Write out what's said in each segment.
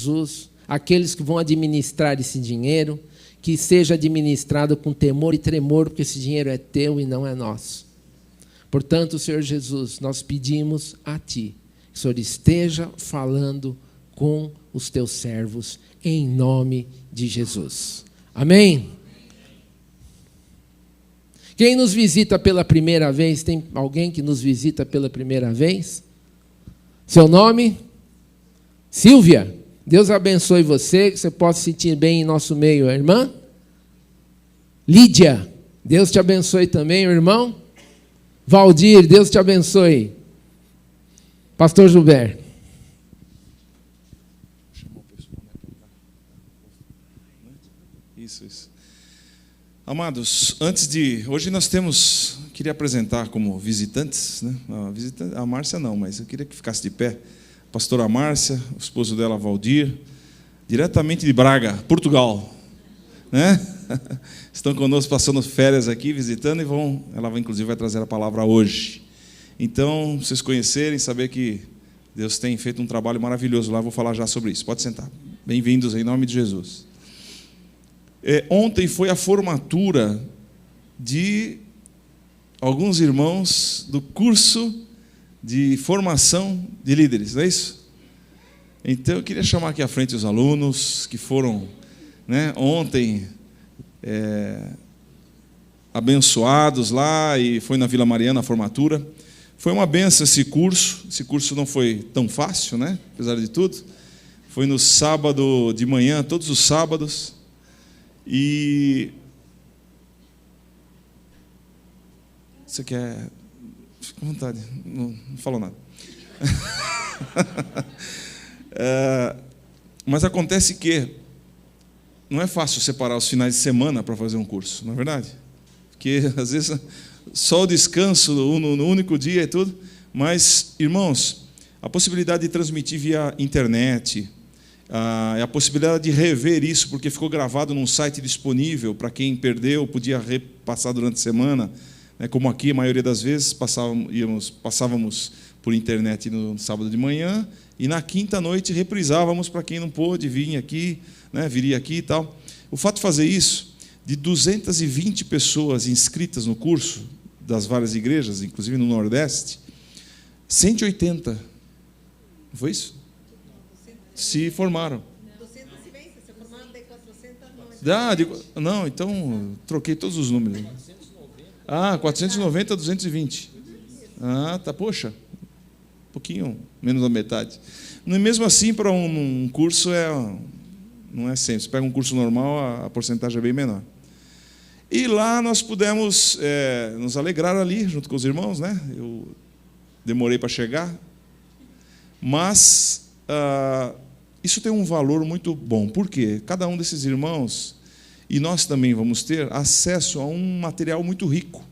Jesus, aqueles que vão administrar esse dinheiro, que seja administrado com temor e tremor, porque esse dinheiro é teu e não é nosso. Portanto, Senhor Jesus, nós pedimos a Ti que o Senhor esteja falando com os Teus servos, em nome de Jesus. Amém? Quem nos visita pela primeira vez? Tem alguém que nos visita pela primeira vez? Seu nome? Silvia. Deus abençoe você, que você possa se sentir bem em nosso meio, irmã. Lídia. Deus te abençoe também, irmão. Valdir, Deus te abençoe. Pastor Gilberto. Isso. Amados, hoje nós queria apresentar como visitantes, né? A Márcia não, mas eu queria que ficasse de pé. A pastora Márcia, o esposo dela, Valdir, diretamente de Braga, Portugal, né? Estão conosco passando férias aqui, visitando, ela inclusive vai trazer a palavra hoje. Então, vocês conhecerem, saber que Deus tem feito um trabalho maravilhoso lá, vou falar já sobre isso. Pode sentar. Bem-vindos em nome de Jesus. Ontem foi a formatura de alguns irmãos do curso de formação de líderes, não é isso? Então eu queria chamar aqui à frente os alunos que foram, né, ontem abençoados lá, e foi na Vila Mariana a formatura. Foi uma benção esse curso não foi tão fácil, né, apesar de tudo. Foi no sábado de manhã, todos os sábados. E você quer... Fica à vontade, não falou nada. Mas acontece que não é fácil separar os finais de semana para fazer um curso, não é verdade? Porque, às vezes, só o descanso no único dia e tudo. Mas, irmãos, a possibilidade de transmitir via internet... a possibilidade de rever isso, porque ficou gravado num site disponível para quem perdeu, podia repassar durante a semana, né? Como aqui, a maioria das vezes, passávamos por internet no sábado de manhã, e na quinta-noite reprisávamos para quem não pôde vir aqui, né? Viria aqui e tal. O fato de fazer isso, de 220 pessoas inscritas no curso, das várias igrejas, inclusive no Nordeste, 180, não foi isso? Se formaram. Não, então troquei todos os números. 490, 220. Tá, poxa, um pouquinho menos da metade. Mesmo assim, para um curso não é sempre. Se pega um curso normal, a porcentagem é bem menor. E lá nós pudemos nos alegrar ali, junto com os irmãos, né? Eu demorei para chegar, mas isso tem um valor muito bom. Por quê? Cada um desses irmãos, e nós também vamos ter acesso a um material muito rico.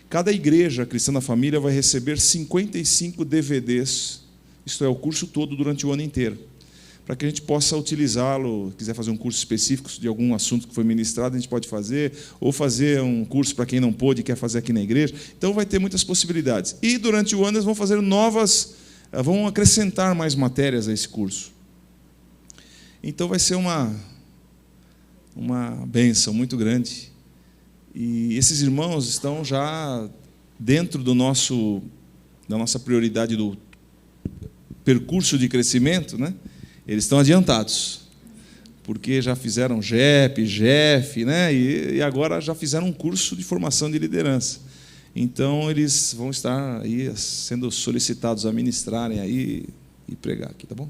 Cada igreja cristã da família vai receber 55 DVDs, isto é, o curso todo durante o ano inteiro, para que a gente possa utilizá-lo. Quiser fazer um curso específico de algum assunto que foi ministrado, a gente pode fazer, ou fazer um curso para quem não pôde e quer fazer aqui na igreja. Então vai ter muitas possibilidades. E durante o ano eles vão fazer vão acrescentar mais matérias a esse curso. Então vai ser uma bênção muito grande. E esses irmãos estão já dentro da nossa prioridade do percurso de crescimento, né? Eles estão adiantados, porque já fizeram GEF, né? E agora já fizeram um curso de formação de liderança. Então eles vão estar aí sendo solicitados a ministrarem aí e pregar aqui, tá bom?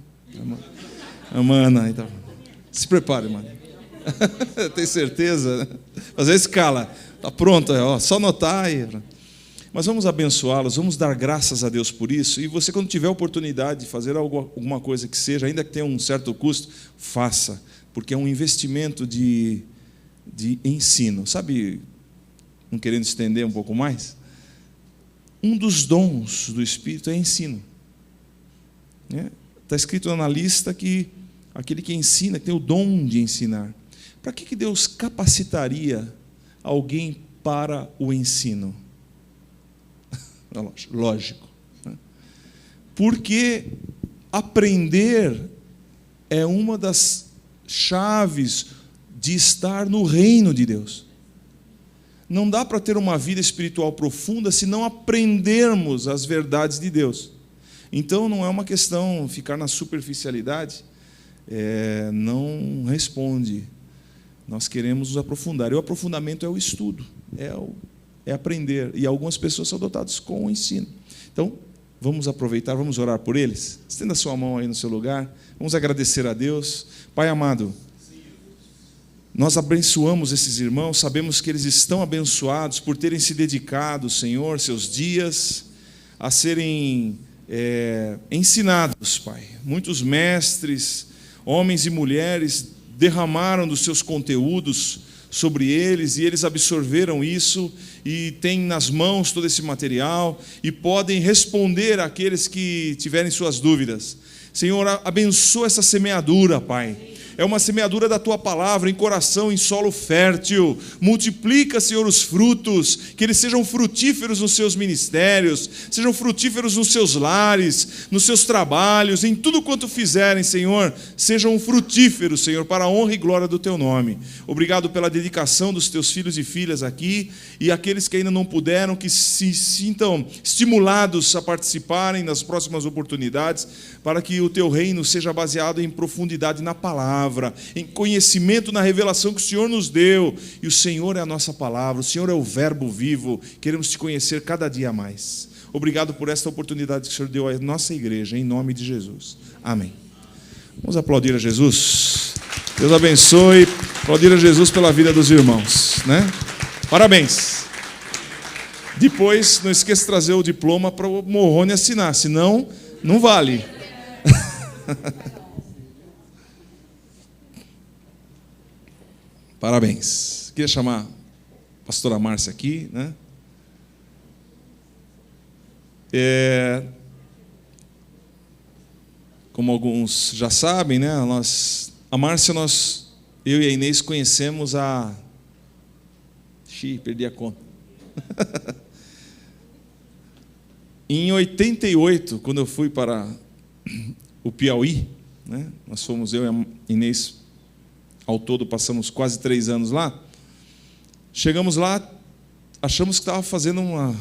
Amanda, então. Se prepare, mano. Tem certeza? Fazer escala. Está pronto, só anotar aí. Mas vamos abençoá-los, vamos dar graças a Deus por isso. E você, quando tiver a oportunidade de fazer alguma coisa que seja, ainda que tenha um certo custo, faça, porque é um investimento de ensino. Sabe, não querendo estender um pouco mais, um dos dons do Espírito é ensino. Está escrito na lista que aquele que ensina, que tem o dom de ensinar. Para que Deus capacitaria alguém para o ensino? Lógico. Porque aprender é uma das chaves de estar no reino de Deus. Não dá para ter uma vida espiritual profunda se não aprendermos as verdades de Deus. Então, não é uma questão ficar na superficialidade, não responde. Nós queremos nos aprofundar. E o aprofundamento é o estudo, é aprender. E algumas pessoas são dotadas com o ensino. Então, vamos aproveitar, vamos orar por eles. Estenda a sua mão aí no seu lugar. Vamos agradecer a Deus. Pai amado, nós abençoamos esses irmãos, sabemos que eles estão abençoados por terem se dedicado, Senhor, seus dias, a serem ensinados, Pai. Muitos mestres, homens e mulheres, derramaram dos seus conteúdos sobre eles, e eles absorveram isso, e têm nas mãos todo esse material, e podem responder àqueles que tiverem suas dúvidas. Senhor, abençoa essa semeadura, Pai. É uma semeadura da Tua palavra em coração, em solo fértil. Multiplica, Senhor, os frutos, que eles sejam frutíferos nos seus ministérios, sejam frutíferos nos seus lares, nos seus trabalhos, em tudo quanto fizerem, Senhor, sejam frutíferos, Senhor, para a honra e glória do Teu nome. Obrigado pela dedicação dos Teus filhos e filhas aqui, e aqueles que ainda não puderam, que se sintam estimulados a participarem nas próximas oportunidades, para que o Teu reino seja baseado em profundidade na palavra, em conhecimento, na revelação que o Senhor nos deu. E o Senhor é a nossa palavra, o Senhor é o verbo vivo. Queremos Te conhecer cada dia mais. Obrigado por esta oportunidade que o Senhor deu à nossa igreja, em nome de Jesus. Amém. Vamos aplaudir a Jesus. Deus abençoe. Aplaudir a Jesus pela vida dos irmãos, né? Parabéns. Depois, não esqueça de trazer o diploma para o Morrone assinar, senão não vale. Parabéns. Queria chamar a pastora Márcia aqui, né? Como alguns já sabem, né? A Márcia, eu e a Inês conhecemos perdi a conta. Em 88, quando eu fui para o Piauí, né? Nós fomos, eu e a Inês, ao todo passamos quase 3 anos lá. Chegamos lá, achamos que estava fazendo uma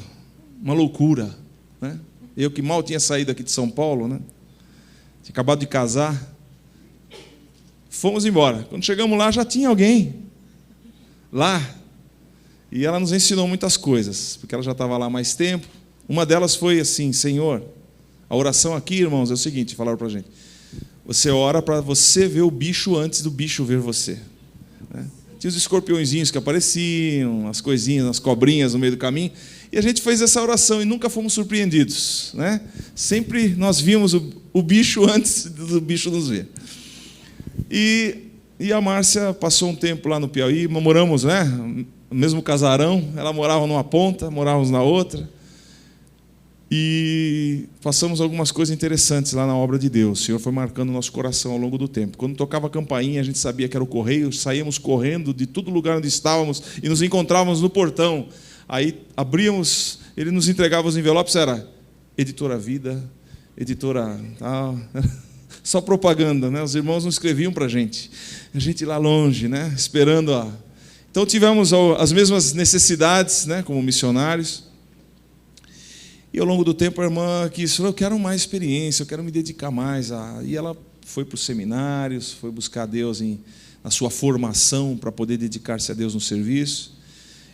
loucura, né? Eu que mal tinha saído aqui de São Paulo, né? Tinha acabado de casar. Fomos embora. Quando chegamos lá, já tinha alguém lá. E ela nos ensinou muitas coisas, porque ela já estava lá há mais tempo. Uma delas foi assim: Senhor, a oração aqui, irmãos, é o seguinte, falaram para a gente: você ora para você ver o bicho antes do bicho ver você, né? Tinha os escorpiõezinhos que apareciam, as coisinhas, as cobrinhas no meio do caminho, e a gente fez essa oração e nunca fomos surpreendidos, né? Sempre nós vimos o bicho antes do bicho nos ver. E a Márcia passou um tempo lá no Piauí, moramos, né? No mesmo casarão, ela morava numa ponta, morávamos na outra. E passamos algumas coisas interessantes lá na obra de Deus. O Senhor foi marcando o nosso coração ao longo do tempo. Quando tocava a campainha, a gente sabia que era o correio, saíamos correndo de todo lugar onde estávamos e nos encontrávamos no portão. Aí abríamos, ele nos entregava os envelopes, era Editora Vida, Editora tal. Só propaganda, né? Os irmãos não escreviam para a gente lá longe, né? Esperando Então tivemos as mesmas necessidades, né? Como missionários. E ao longo do tempo a irmã falou: eu quero mais experiência, eu quero me dedicar mais. E ela foi para os seminários, foi buscar Deus na sua formação para poder dedicar-se a Deus no serviço.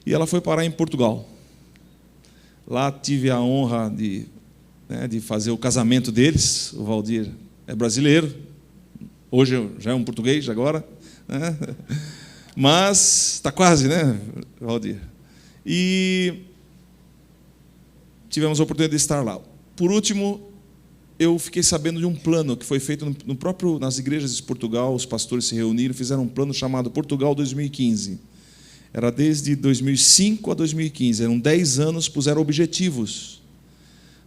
E ela foi parar em Portugal. Lá tive a honra de fazer o casamento deles. O Valdir é brasileiro, hoje já é um português agora, né? Mas está quase, né, Valdir? E tivemos a oportunidade de estar lá. Por último, eu fiquei sabendo de um plano que foi feito nas igrejas de Portugal. Os pastores se reuniram e fizeram um plano chamado Portugal 2015. Era desde 2005 a 2015. Eram 10 anos, puseram objetivos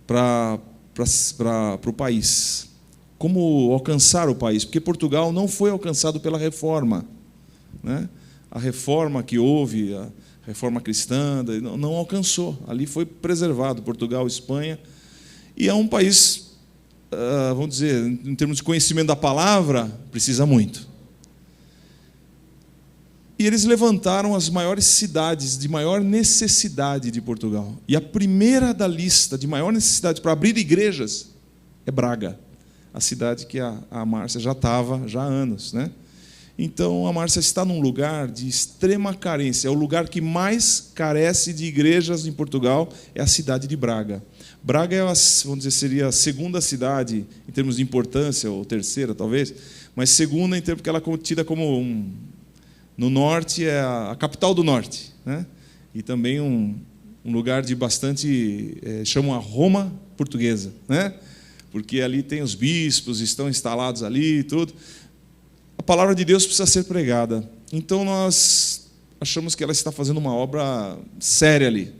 para o país. Como alcançar o país? Porque Portugal não foi alcançado pela reforma, né? A reforma que houve, a reforma cristã, não alcançou. Ali foi preservado, Portugal, Espanha. E é um país vamos dizer, em termos de conhecimento da palavra, precisa muito. E eles levantaram as maiores cidades de maior necessidade de Portugal. E a primeira da lista de maior necessidade para abrir igrejas é Braga, a cidade que a Márcia já estava já há anos, né? Então, a Márcia está num lugar de extrema carência. É o lugar que mais carece de igrejas em Portugal, é a cidade de Braga. Braga é, vamos dizer, seria a segunda cidade, em termos de importância, ou terceira, talvez, mas segunda em termos que ela é tida como no norte, é a capital do norte, né? E também um lugar de bastante, chamam a Roma portuguesa, né? Porque ali tem os bispos, estão instalados ali e tudo. A palavra de Deus precisa ser pregada. Então, nós achamos que ela está fazendo uma obra séria ali.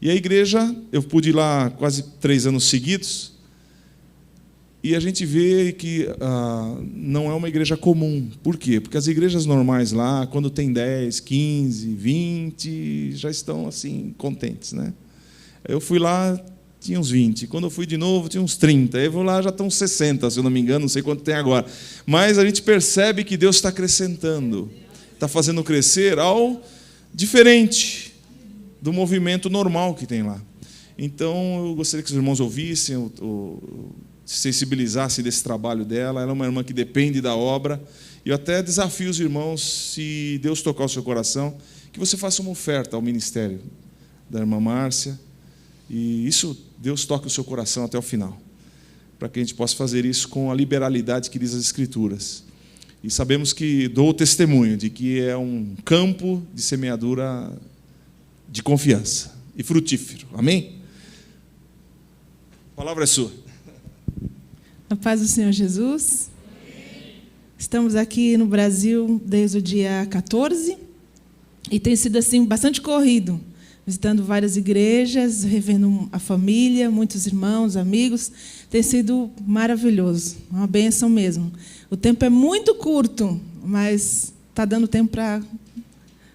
E a igreja, eu pude ir lá quase 3 anos seguidos, e a gente vê que não é uma igreja comum. Por quê? Porque as igrejas normais lá, quando tem 10, 15, 20, já estão assim contentes, né? Eu fui lá, tinha uns 20. Quando eu fui de novo, tinha uns 30. Eu vou lá, já estão 60, se eu não me engano, não sei quanto tem agora. Mas a gente percebe que Deus está acrescentando, está fazendo crescer ao diferente do movimento normal que tem lá. Então, eu gostaria que os irmãos ouvissem, se sensibilizassem desse trabalho dela. Ela é uma irmã que depende da obra. E eu até desafio os irmãos, se Deus tocar o seu coração, que você faça uma oferta ao ministério da irmã Márcia. E isso, Deus toca o seu coração até o final, para que a gente possa fazer isso com a liberalidade que diz as Escrituras. E sabemos que dou o testemunho de que é um campo de semeadura de confiança e frutífero. Amém? A palavra é sua. A paz do Senhor Jesus. Estamos aqui no Brasil desde o dia 14 e tem sido assim bastante corrido, visitando várias igrejas, revendo a família, muitos irmãos, amigos. Tem sido maravilhoso, uma bênção mesmo. O tempo é muito curto, mas está dando tempo para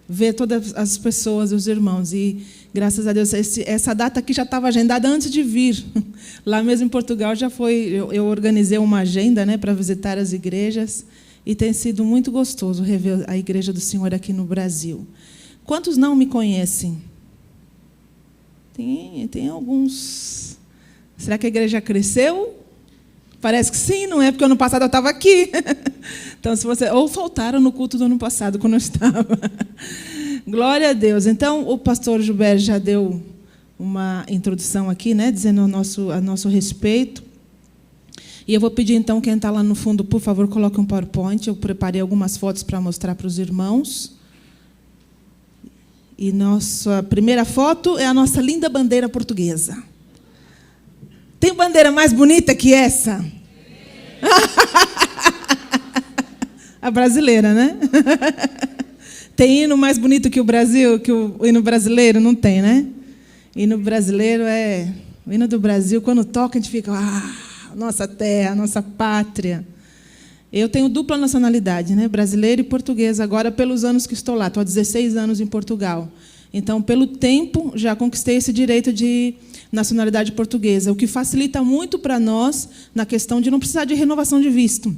ver todas as pessoas, os irmãos. E, graças a Deus, essa data aqui já estava agendada antes de vir. Lá mesmo em Portugal já foi, eu organizei uma agenda, né, para visitar as igrejas, e tem sido muito gostoso rever a Igreja do Senhor aqui no Brasil. Quantos não me conhecem? Tem alguns. Será que a igreja cresceu? Parece que sim, não é? Porque ano passado eu estava aqui. Então, se você... Ou faltaram no culto do ano passado, quando eu estava. Glória a Deus. Então, o pastor Gilberto já deu uma introdução aqui, né, dizendo a nosso respeito. E eu vou pedir, então, quem está lá no fundo, por favor, coloque um PowerPoint. Eu preparei algumas fotos para mostrar para os irmãos. E nossa primeira foto é a nossa linda bandeira portuguesa. Tem bandeira mais bonita que essa? A brasileira, né? Tem hino mais bonito que o Brasil, que o hino brasileiro? Não tem, né? Hino brasileiro o hino do Brasil, quando toca, a gente fica... nossa terra, nossa pátria. Eu tenho dupla nacionalidade, né? Brasileira e portuguesa, agora pelos anos que estou lá. Estou há 16 anos em Portugal. Então, pelo tempo, já conquistei esse direito de nacionalidade portuguesa, o que facilita muito para nós na questão de não precisar de renovação de visto.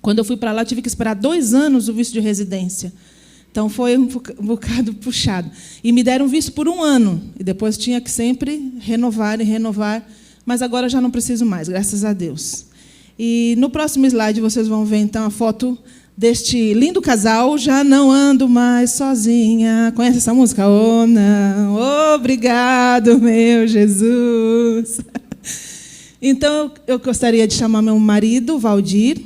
Quando eu fui para lá, tive que esperar 2 anos o visto de residência. Então, foi um bocado puxado. E me deram visto por 1 ano. E depois tinha que sempre renovar e renovar. Mas agora já não preciso mais, graças a Deus. E no próximo slide vocês vão ver, então, a foto deste lindo casal. Já não ando mais sozinha. Conhece essa música? Oh, não. Obrigado, meu Jesus. Então, eu gostaria de chamar meu marido, Valdir.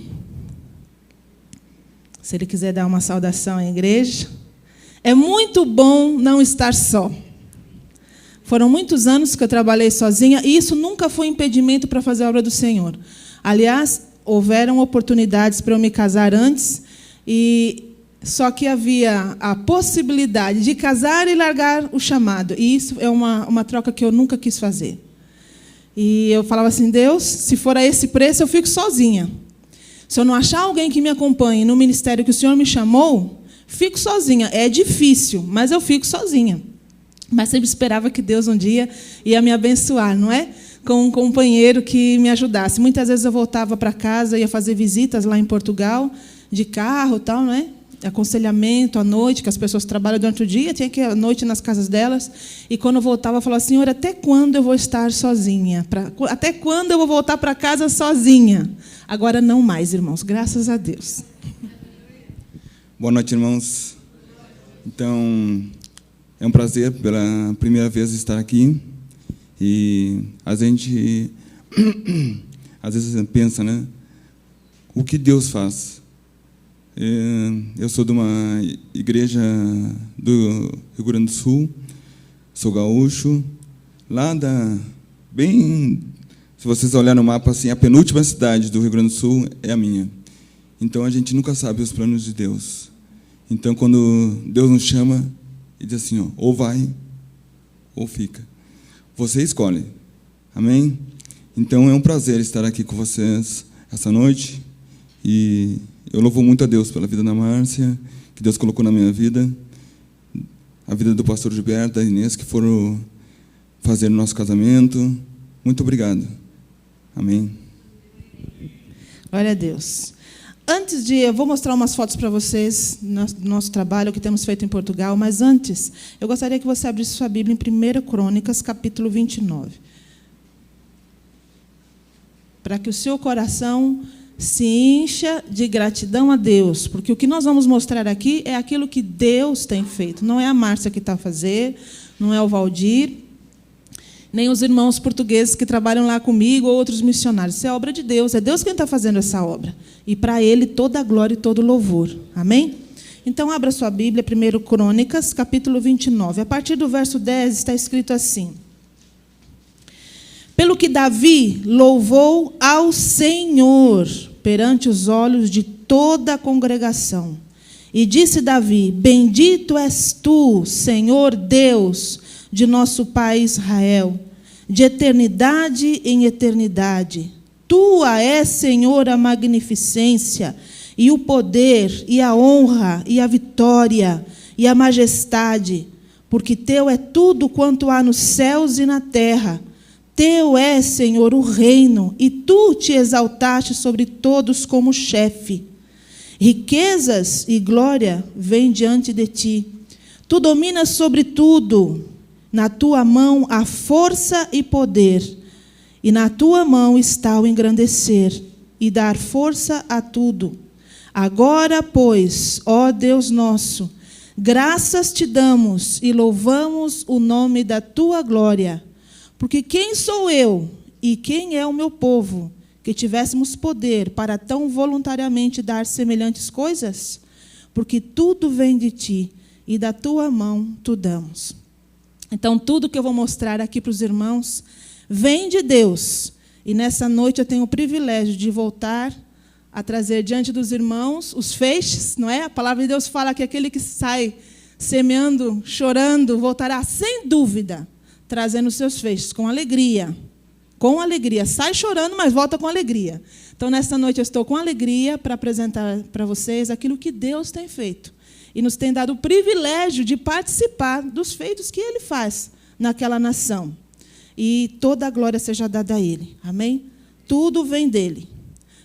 Se ele quiser dar uma saudação à igreja. É muito bom não estar só. Foram muitos anos que eu trabalhei sozinha, e isso nunca foi impedimento para fazer a obra do Senhor. Aliás, houveram oportunidades para eu me casar antes, só que havia a possibilidade de casar e largar o chamado. E isso é uma troca que eu nunca quis fazer. E eu falava assim, Deus, se for a esse preço, eu fico sozinha. Se eu não achar alguém que me acompanhe no ministério que o Senhor me chamou, fico sozinha. É difícil, mas eu fico sozinha. Mas sempre esperava que Deus um dia ia me abençoar, não é? com um companheiro que me ajudasse. Muitas vezes eu voltava para casa, ia fazer visitas lá em Portugal, de carro, tal, né? Aconselhamento à noite, que as pessoas trabalham durante o dia, tinha que ir à noite nas casas delas. E quando eu voltava, eu falava: Senhor, até quando eu vou estar sozinha? Até quando eu vou voltar para casa sozinha? Agora não mais, irmãos, graças a Deus. Boa noite, irmãos. Então, é um prazer pela primeira vez estar aqui. E a gente às vezes pensa, né? O que Deus faz? Eu sou de uma igreja do Rio Grande do Sul, sou gaúcho, lá se vocês olharem no mapa, assim, a penúltima cidade do Rio Grande do Sul é a minha. Então, a gente nunca sabe os planos de Deus. Então, quando Deus nos chama, Ele diz assim, ó, ou vai, ou fica. Você escolhe. Amém? Então, é um prazer estar aqui com vocês essa noite. E eu louvo muito a Deus pela vida da Márcia, que Deus colocou na minha vida, a vida do pastor Gilberto, da Inês, que foram fazer o nosso casamento. Muito obrigado. Amém. Glória a Deus. Eu vou mostrar umas fotos para vocês do nosso trabalho que temos feito em Portugal, mas antes, eu gostaria que você abrisse sua Bíblia em 1 Crônicas, capítulo 29. Para que o seu coração se encha de gratidão a Deus, porque o que nós vamos mostrar aqui é aquilo que Deus tem feito. Não é a Márcia que está a fazer, não é o Valdir, nem os irmãos portugueses que trabalham lá comigo ou outros missionários. Isso é obra de Deus, é Deus quem está fazendo essa obra. E para Ele toda a glória e todo o louvor. Amém? Então, abra sua Bíblia, 1 Crônicas, capítulo 29. A partir do verso 10 está escrito assim: Pelo que Davi louvou ao Senhor perante os olhos de toda a congregação. E disse Davi: Bendito és tu, Senhor Deus de nosso pai Israel, de eternidade em eternidade. Tua é, Senhor, a magnificência, e o poder, e a honra, e a vitória, e a majestade, porque teu é tudo quanto há nos céus e na terra. Teu é, Senhor, o reino, e tu te exaltaste sobre todos como chefe. Riquezas e glória vêm diante de ti. Tu dominas sobre tudo. Na tua mão há força e poder, e na tua mão está o engrandecer e dar força a tudo. Agora, pois, ó Deus nosso, graças te damos e louvamos o nome da tua glória, porque quem sou eu e quem é o meu povo, que tivéssemos poder para tão voluntariamente dar semelhantes coisas? Porque tudo vem de ti, e da tua mão tu damos. Então, tudo que eu vou mostrar aqui para os irmãos vem de Deus. E nessa noite eu tenho o privilégio de voltar a trazer diante dos irmãos os feixes, não é? A palavra de Deus fala que aquele que sai semeando, chorando, voltará sem dúvida, trazendo os seus feixes com alegria. Com alegria. Sai chorando, mas volta com alegria. Então, nessa noite eu estou com alegria para apresentar para vocês aquilo que Deus tem feito. E nos tem dado o privilégio de participar dos feitos que Ele faz naquela nação. E toda a glória seja dada a Ele. Amém? Tudo vem dEle.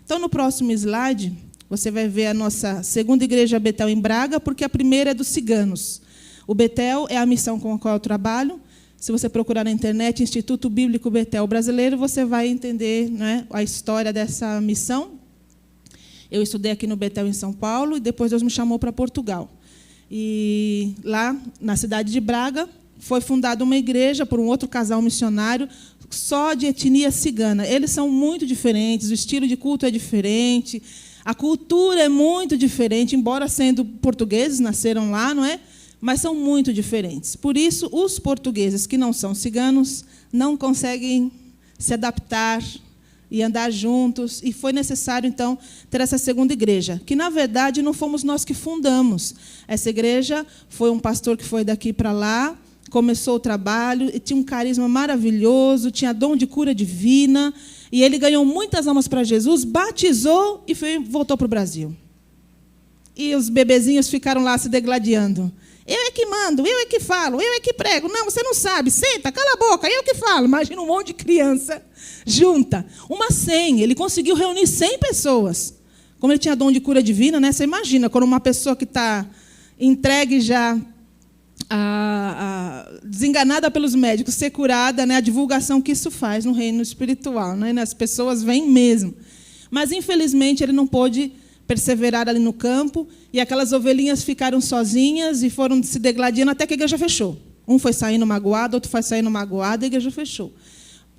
Então, no próximo slide, você vai ver a nossa segunda igreja Betel em Braga, porque a primeira é dos ciganos. O Betel é a missão com a qual eu trabalho. Se você procurar na internet, Instituto Bíblico Betel Brasileiro, você vai entender, né, a história dessa missão. Eu estudei aqui no Betel, em São Paulo, e depois Deus me chamou para Portugal. E lá, na cidade de Braga, foi fundada uma igreja por um outro casal missionário, só de etnia cigana. Eles são muito diferentes, o estilo de culto é diferente, a cultura é muito diferente, embora sendo portugueses, nasceram lá, não é? Mas são muito diferentes. Por isso, os portugueses que não são ciganos não conseguem se adaptar e andar juntos, e foi necessário, então, ter essa segunda igreja, que, na verdade, não fomos nós que fundamos. Essa igreja foi um pastor que foi daqui para lá, começou o trabalho, e tinha um carisma maravilhoso, tinha dom de cura divina, e ele ganhou muitas almas para Jesus, batizou e voltou para o Brasil. e os bebezinhos ficaram lá se degladiando. Eu é que mando, eu é que falo, eu é que prego. Não, você não sabe, senta, cala a boca, eu que falo. Imagina um monte de criança junta. Uma 100, ele conseguiu reunir 100 pessoas. Como ele tinha dom de cura divina, né? Você imagina, quando uma pessoa que está entregue já, desenganada pelos médicos, ser curada, né? A divulgação que isso faz no reino espiritual. Né? As pessoas vêm mesmo. Mas, infelizmente, ele não pôde perseverar ali no campo, e aquelas ovelhinhas ficaram sozinhas e foram se degladiando até que a igreja fechou. Um foi saindo magoado, outro foi saindo magoado, e a igreja fechou.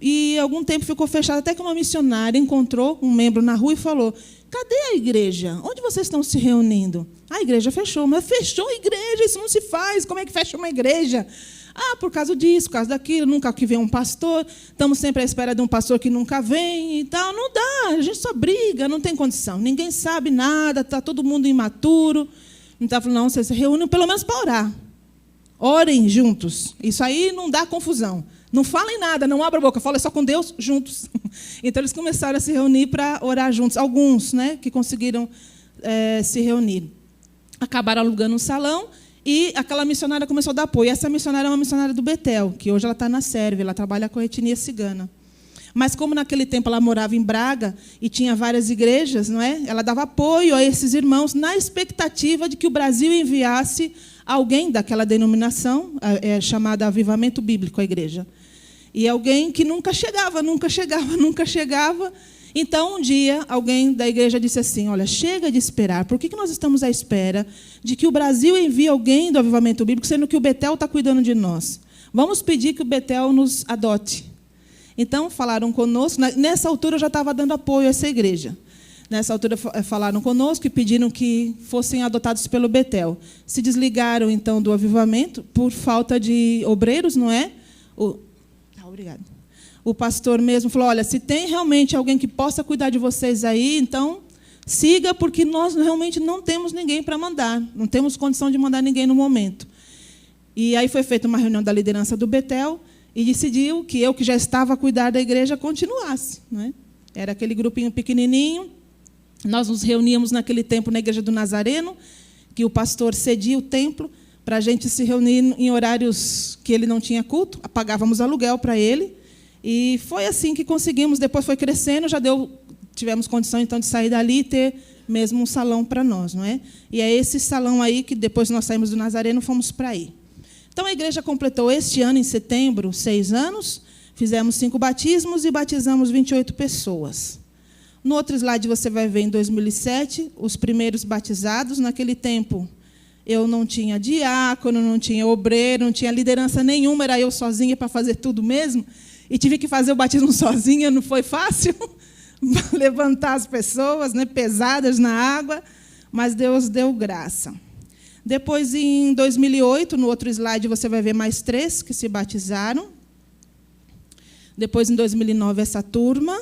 E algum tempo ficou fechado, até que uma missionária encontrou um membro na rua e falou: cadê a igreja? Onde vocês estão se reunindo? A igreja fechou. Mas fechou a igreja, isso não se faz. Como é que fecha uma igreja? Ah, por causa disso, por causa daquilo, nunca que vem um pastor, estamos sempre à espera de um pastor que nunca vem e tal. Não dá, a gente só briga, não tem condição. Ninguém sabe nada, está todo mundo imaturo. Então, não, vocês se reúnem pelo menos para orar. Orem juntos. Isso aí não dá confusão. Não falem nada, não abram a boca, falem só com Deus juntos. Então, eles começaram a se reunir para orar juntos. Alguns, né, que conseguiram se reunir. Acabaram alugando um salão e aquela missionária começou a dar apoio. Essa missionária é uma missionária do Betel, que hoje ela está na Sérvia, ela trabalha com a etnia cigana. Mas como naquele tempo ela morava em Braga e tinha várias igrejas, não é? Ela dava apoio a esses irmãos na expectativa de que o Brasil enviasse alguém daquela denominação, chamada Avivamento Bíblico, a igreja. E alguém que nunca chegava. Então, um dia, alguém da igreja disse assim: olha, chega de esperar. Por que nós estamos à espera de que o Brasil envie alguém do Avivamento Bíblico, sendo que o Betel está cuidando de nós? Vamos pedir que o Betel nos adote. Então, falaram conosco. Nessa altura, eu já estava dando apoio a essa igreja. Nessa altura, falaram conosco e pediram que fossem adotados pelo Betel. Se desligaram, então, do avivamento por falta de obreiros, não é? Obrigada. O pastor mesmo falou: olha, se tem realmente alguém que possa cuidar de vocês aí, então siga, porque nós realmente não temos ninguém para mandar. Não temos condição de mandar ninguém no momento. E aí foi feita uma reunião da liderança do Betel e decidiu que eu, que já estava a cuidar da igreja, continuasse. Não é? Era aquele grupinho pequenininho. Nós nos reuníamos naquele tempo na Igreja do Nazareno, que o pastor cedia o templo para a gente se reunir em horários que ele não tinha culto. Pagávamos aluguel para ele. E foi assim que conseguimos. Depois foi crescendo, tivemos condição então de sair dali e ter mesmo um salão para nós, não é? E é esse salão aí que depois nós saímos do Nazareno, fomos para aí. Então a igreja completou este ano, em setembro, 6 anos. Fizemos 5 batismos e batizamos 28 pessoas. No outro slide você vai ver, em 2007, os primeiros batizados. Naquele tempo, eu não tinha diácono, não tinha obreiro, não tinha liderança nenhuma, era eu sozinha para fazer tudo mesmo. E tive que fazer o batismo sozinha, não foi fácil levantar as pessoas, né, pesadas na água, mas Deus deu graça. Depois, em 2008, no outro slide, você vai ver mais 3 que se batizaram. Depois, em 2009, essa turma,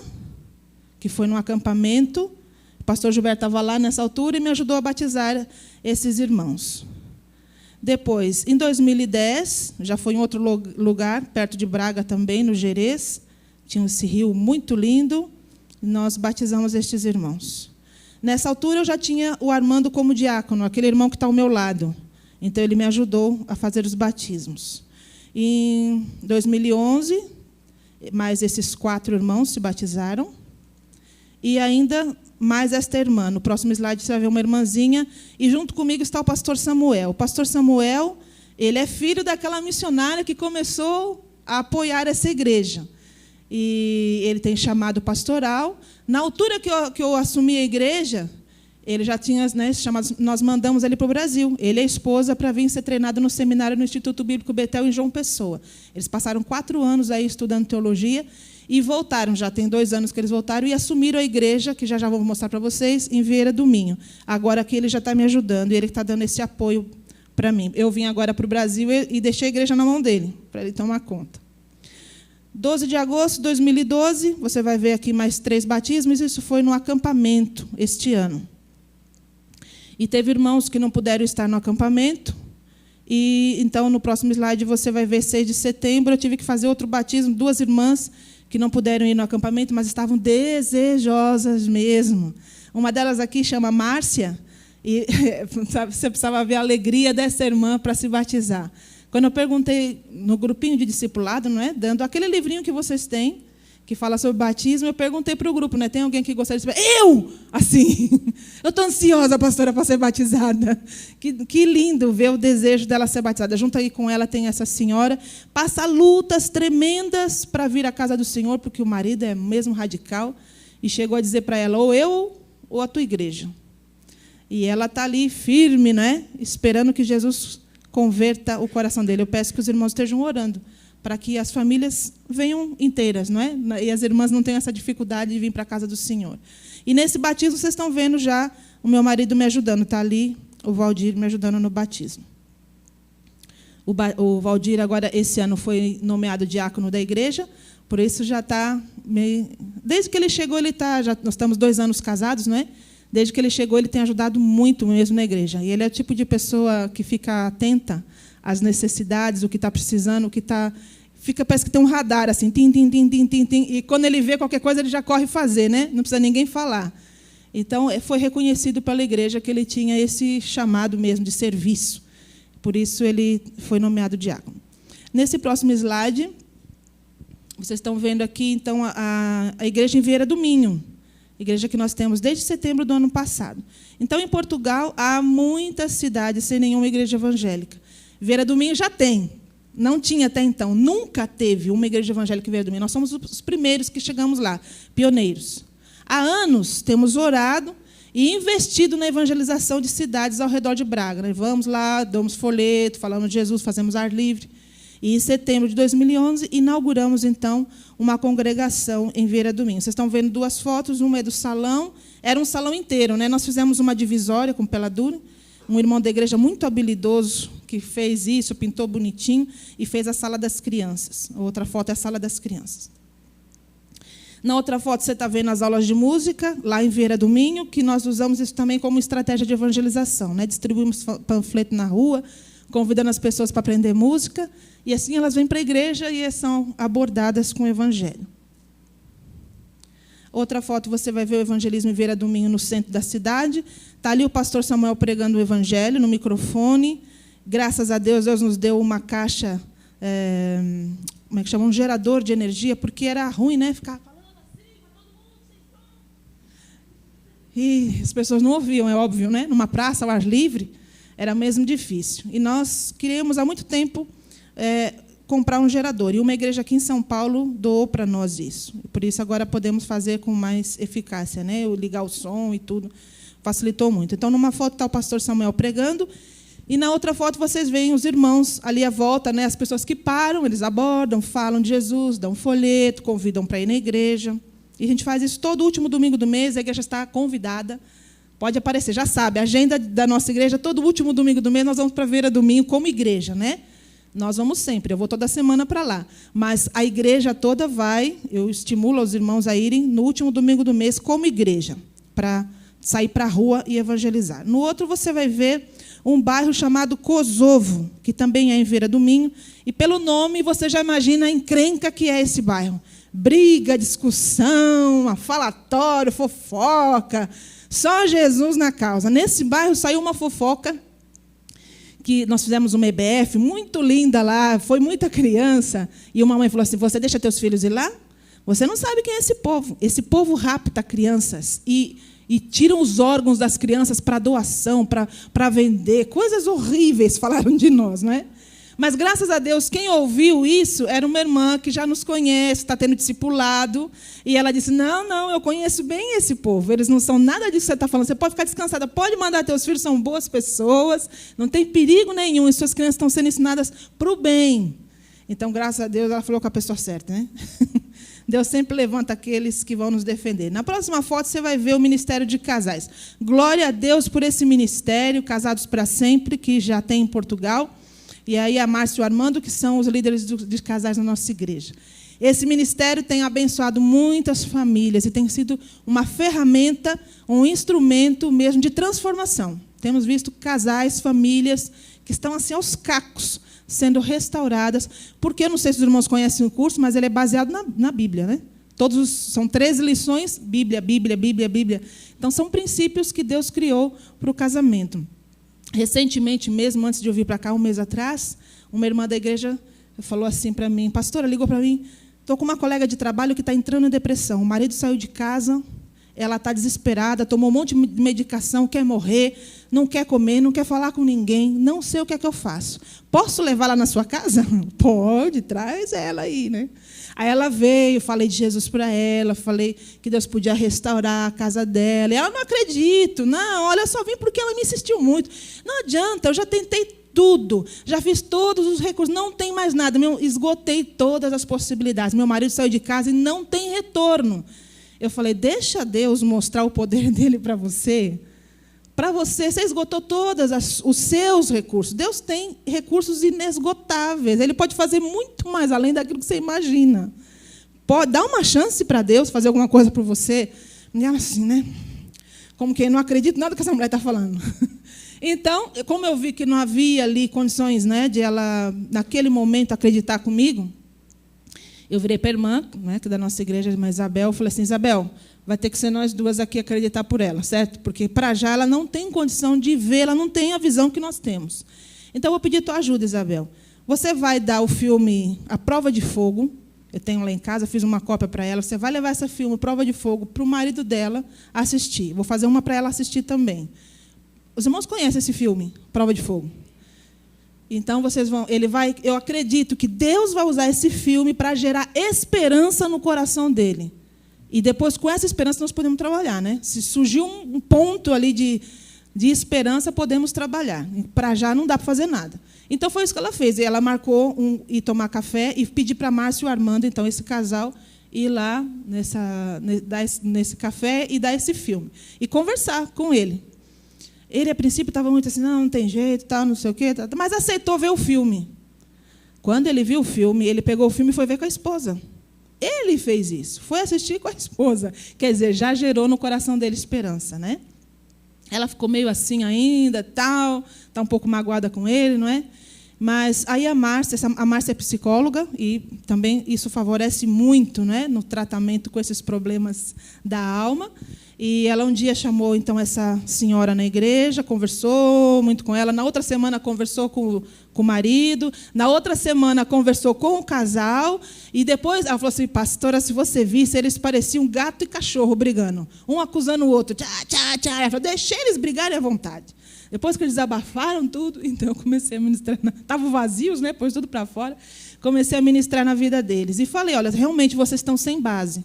que foi num acampamento. O pastor Gilberto estava lá nessa altura e me ajudou a batizar esses irmãos. Depois, em 2010, já foi em outro lugar, perto de Braga também, no Gerês. Tinha esse rio muito lindo. E nós batizamos estes irmãos. Nessa altura, eu já tinha o Armando como diácono, aquele irmão que está ao meu lado. Então, ele me ajudou a fazer os batismos. Em 2011, mais esses 4 irmãos se batizaram. E ainda mais esta irmã. No próximo slide você vai ver uma irmãzinha. E junto comigo está o pastor Samuel. O pastor Samuel, ele é filho daquela missionária que começou a apoiar essa igreja. E ele tem chamado pastoral. Na altura que eu assumi a igreja, ele já tinha, né, chamado, nós mandamos ele para o Brasil. Ele e a esposa para vir ser treinado no seminário no Instituto Bíblico Betel, em João Pessoa. Eles passaram 4 anos aí estudando teologia e voltaram. Já tem 2 anos que eles voltaram e assumiram a igreja, que já vou mostrar para vocês, em Vieira do Minho. Agora aqui ele já está me ajudando e ele está dando esse apoio para mim. Eu vim agora para o Brasil e deixei a igreja na mão dele, para ele tomar conta. 12 de agosto de 2012, você vai ver aqui mais 3 batismos. Isso foi no acampamento este ano. E teve irmãos que não puderam estar no acampamento. E então, no próximo slide, você vai ver 6 de setembro. Eu tive que fazer outro batismo, 2 irmãs que não puderam ir no acampamento, mas estavam desejosas mesmo. Uma delas aqui chama Márcia, E você precisava ver a alegria dessa irmã para se batizar. Quando eu perguntei no grupinho de discipulado, não é, dando aquele livrinho que vocês têm, que fala sobre batismo, eu perguntei para o grupo, né, tem alguém que gostaria de saber? Eu! Assim, eu estou ansiosa, pastora, para ser batizada. Que lindo ver o desejo dela ser batizada. Junto aí com ela tem essa senhora, passa lutas tremendas para vir à casa do Senhor, porque o marido é mesmo radical, e chegou a dizer para ela, ou eu ou a tua igreja. E ela está ali firme, né, esperando que Jesus converta o coração dele. Eu peço que os irmãos estejam orando para que as famílias venham inteiras, não é? E as irmãs não tenham essa dificuldade de vir para a casa do Senhor. E nesse batismo, vocês estão vendo já o meu marido me ajudando. Está ali o Valdir me ajudando no batismo. O Valdir, agora, esse ano, foi nomeado diácono da igreja, por isso já está meio... Desde que ele chegou, ele está... Nós estamos 2 anos casados, não é? Desde que ele chegou, ele tem ajudado muito mesmo na igreja. E ele é o tipo de pessoa que fica atenta às necessidades, o que está precisando, o que está... Parece que tem um radar, assim, tim, tim, tim, tim, tim, tim, e quando ele vê qualquer coisa, ele já corre fazer, né? Não precisa ninguém falar. Então, foi reconhecido pela igreja que ele tinha esse chamado mesmo de serviço. Por isso, ele foi nomeado diácono. Nesse próximo slide, vocês estão vendo aqui, então, a igreja em Vieira do Minho, igreja que nós temos desde setembro do ano passado. Então, em Portugal, há muitas cidades sem nenhuma igreja evangélica. Vieira do Minho já tem. Não tinha até então. Nunca teve uma igreja evangélica em Vieira do Minho. Nós somos os primeiros que chegamos lá, pioneiros. Há anos temos orado e investido na evangelização de cidades ao redor de Braga. Nós vamos lá, damos folheto, falamos de Jesus, fazemos ar livre. E, em setembro de 2011, inauguramos, então, uma congregação em Vieira do Minho. Vocês estão vendo 2 fotos, uma é do salão, era um salão inteiro, né? Nós fizemos uma divisória com peladura, um irmão da igreja muito habilidoso, que fez isso, pintou bonitinho, e fez a sala das crianças. A outra foto é a sala das crianças. Na outra foto, você está vendo as aulas de música, lá em Vieira do Minho, que nós usamos isso também como estratégia de evangelização, né? Distribuímos panfleto na rua, convidando as pessoas para aprender música, e assim elas vêm para a igreja e são abordadas com o evangelho. Outra foto, você vai ver o evangelismo em Vieira do Minho, no centro da cidade. Está ali o pastor Samuel pregando o evangelho no microfone. Graças a Deus, Deus nos deu uma caixa, como é que chama? Um gerador de energia, porque era ruim, né? Ficar falando assim para todo mundo. E as pessoas não ouviam, é óbvio, né? Numa praça, ao ar livre, era mesmo difícil. E nós queríamos, há muito tempo, comprar um gerador. E uma igreja aqui em São Paulo doou para nós isso. Por isso, agora podemos fazer com mais eficácia, né? Ligar o som e tudo. Facilitou muito. Então, numa foto está o pastor Samuel pregando, e na outra foto vocês veem os irmãos ali à volta, né? As pessoas que param, eles abordam, falam de Jesus, dão um folheto, convidam para ir na igreja. E a gente faz isso todo último domingo do mês, a igreja está convidada. Pode aparecer, já sabe, a agenda da nossa igreja, todo último domingo do mês, nós vamos para Vieira do Minho como igreja, né? Nós vamos sempre, eu vou toda semana para lá. Mas a igreja toda vai, eu estimulo os irmãos a irem no último domingo do mês como igreja, para sair para a rua e evangelizar. No outro, você vai ver um bairro chamado Kosovo, que também é em Vieira do Minho, e pelo nome você já imagina a encrenca que é esse bairro. Briga, discussão, falatório, fofoca, só Jesus na causa. Nesse bairro saiu uma fofoca, que nós fizemos uma EBF muito linda lá, foi muita criança, e uma mãe falou assim, você deixa teus filhos ir lá? Você não sabe quem é esse povo. Esse povo rapta crianças e tiram os órgãos das crianças para doação, para vender. Coisas horríveis falaram de nós, não é? Mas, graças a Deus, quem ouviu isso era uma irmã que já nos conhece, está tendo discipulado, e ela disse, não, eu conheço bem esse povo, eles não são nada disso que você está falando, você pode ficar descansada, pode mandar teus filhos, são boas pessoas, não tem perigo nenhum, e suas crianças estão sendo ensinadas para o bem. Então, graças a Deus, ela falou com a pessoa certa, né? Deus sempre levanta aqueles que vão nos defender. Na próxima foto, você vai ver o Ministério de Casais. Glória a Deus por esse ministério, Casados para Sempre, que já tem em Portugal. E aí a Márcia e o Armando, que são os líderes de casais na nossa igreja. Esse ministério tem abençoado muitas famílias e tem sido uma ferramenta, um instrumento mesmo de transformação. Temos visto casais, famílias que estão assim aos cacos, sendo restauradas, porque eu não sei se os irmãos conhecem o curso, mas ele é baseado na Bíblia, né? São 13 lições, Bíblia, Bíblia, Bíblia, Bíblia. Então, são princípios que Deus criou para o casamento. Recentemente mesmo, antes de eu vir para cá, um mês atrás, uma irmã da igreja falou assim para mim, pastora, ligou para mim, estou com uma colega de trabalho que está entrando em depressão. O marido saiu de casa, ela está desesperada, tomou um monte de medicação, quer morrer, não quer comer, não quer falar com ninguém, não sei o que é que eu faço. Posso levá-la na sua casa? Pode, traz ela aí, né? Aí ela veio, falei de Jesus para ela, falei que Deus podia restaurar a casa dela. E ela, não acredito, não, olha, eu só vim porque ela me insistiu muito. Não adianta, eu já tentei tudo, já fiz todos os recursos, não tem mais nada, esgotei todas as possibilidades. Meu marido saiu de casa e não tem retorno. Eu falei, deixa Deus mostrar o poder dele para você. Para você esgotou todos os seus recursos. Deus tem recursos inesgotáveis. Ele pode fazer muito mais além daquilo que você imagina. Pode dar uma chance para Deus fazer alguma coisa por você. E ela assim, né? Como quem não acredita nada que essa mulher está falando. Então, como eu vi que não havia ali condições, né, de ela, naquele momento, acreditar comigo, eu virei para a irmã, né, que é da nossa igreja, a irmã Isabel, eu falei assim, Isabel, vai ter que ser nós duas aqui acreditar por ela, certo? Porque, para já, ela não tem condição de ver, ela não tem a visão que nós temos. Então, eu vou pedir a tua ajuda, Isabel. Você vai dar o filme A Prova de Fogo, eu tenho lá em casa, fiz uma cópia para ela, você vai levar esse filme, Prova de Fogo, para o marido dela assistir. Vou fazer uma para ela assistir também. Os irmãos conhecem esse filme, Prova de Fogo? Então, eu acredito que Deus vai usar esse filme para gerar esperança no coração dele. E depois, com essa esperança, nós podemos trabalhar, né? Se surgir um ponto ali de esperança, podemos trabalhar. Para já não dá para fazer nada. Então, foi isso que ela fez. E ela marcou ir tomar café e pedir para Márcio e o Armando, então, esse casal, ir lá nesse café e dar esse filme. E conversar com ele. Ele, a princípio, estava muito assim, não tem jeito, tal, não sei o quê, tal, mas aceitou ver o filme. Quando ele viu o filme, ele pegou o filme e foi ver com a esposa. Ele fez isso, foi assistir com a esposa. Quer dizer, já gerou no coração dele esperança, né? Ela ficou meio assim ainda, tal, está um pouco magoada com ele, não é? Mas aí a Márcia é psicóloga e também isso favorece muito, né, no tratamento com esses problemas da alma. E ela um dia chamou então essa senhora na igreja, conversou muito com ela. Na outra semana conversou com o marido. Na outra semana conversou com o casal. E depois ela falou assim, pastora, se você visse, eles pareciam gato e cachorro brigando. Um acusando o outro. Tchá, tchá, tchá. Ela falou, deixei eles brigarem à vontade. Depois que eles abafaram tudo, então eu comecei a ministrar. Estavam vazios, né? Pôs tudo para fora. Comecei a ministrar na vida deles. E falei, olha, realmente vocês estão sem base.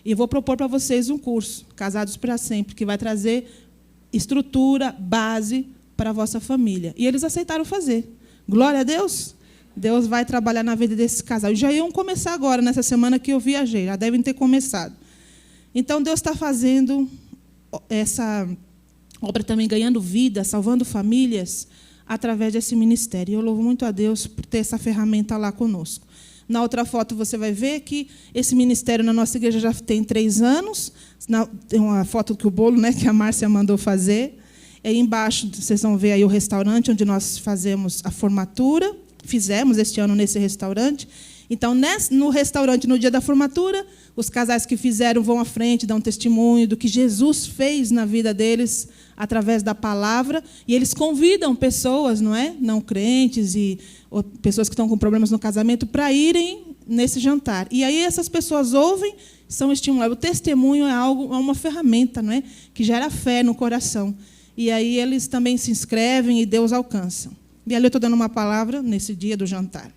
E vou propor para vocês um curso, Casados para Sempre, que vai trazer estrutura, base para a vossa família. E eles aceitaram fazer. Glória a Deus. Deus vai trabalhar na vida desse casal. E já iam começar agora, nessa semana que eu viajei. Já devem ter começado. Então, Deus está fazendo essa obra também, ganhando vida, salvando famílias, através desse ministério. E eu louvo muito a Deus por ter essa ferramenta lá conosco. Na outra foto, você vai ver que esse ministério na nossa igreja já tem 3 anos. Tem uma foto que o bolo, né, que a Márcia mandou fazer. Aí embaixo, vocês vão ver aí o restaurante onde nós fazemos a formatura. Fizemos este ano nesse restaurante. Então, no restaurante, no dia da formatura, os casais que fizeram vão à frente, dão testemunho do que Jesus fez na vida deles através da palavra. E eles convidam pessoas, não crentes ou pessoas que estão com problemas no casamento para irem nesse jantar. E aí essas pessoas ouvem, são estimuladas. O testemunho é uma ferramenta, que gera fé no coração. E aí eles também se inscrevem e Deus alcança. E ali eu estou dando uma palavra nesse dia do jantar.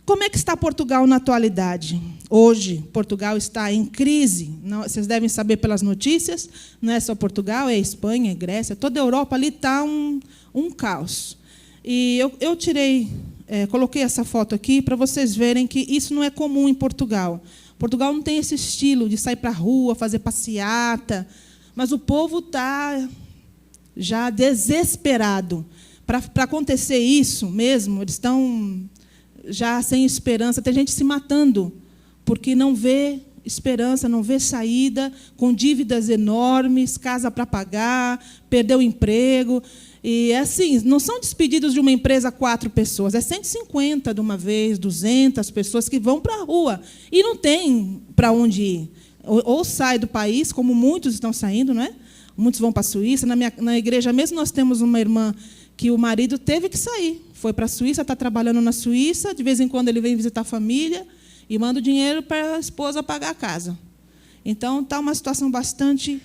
Como é que está Portugal na atualidade? Hoje, Portugal está em crise. Vocês devem saber pelas notícias, não é só Portugal, é Espanha, é Grécia, toda a Europa ali está um caos. E eu coloquei essa foto aqui para vocês verem que isso não é comum em Portugal. Portugal não tem esse estilo de sair para a rua, fazer passeata, mas o povo está já desesperado. Para acontecer isso mesmo, eles estão já sem esperança, tem gente se matando, porque não vê esperança, não vê saída, com dívidas enormes, casa para pagar, perdeu o emprego. E assim, não são despedidos de uma empresa 4 pessoas, é 150 de uma vez, 200 pessoas que vão para a rua e não tem para onde ir. Ou sai do país, como muitos estão saindo, não é? Muitos vão para a Suíça. Na igreja mesmo nós temos uma irmã que o marido teve que sair. Foi para a Suíça, está trabalhando na Suíça, de vez em quando ele vem visitar a família e manda o dinheiro para a esposa pagar a casa. Então, está uma situação bastante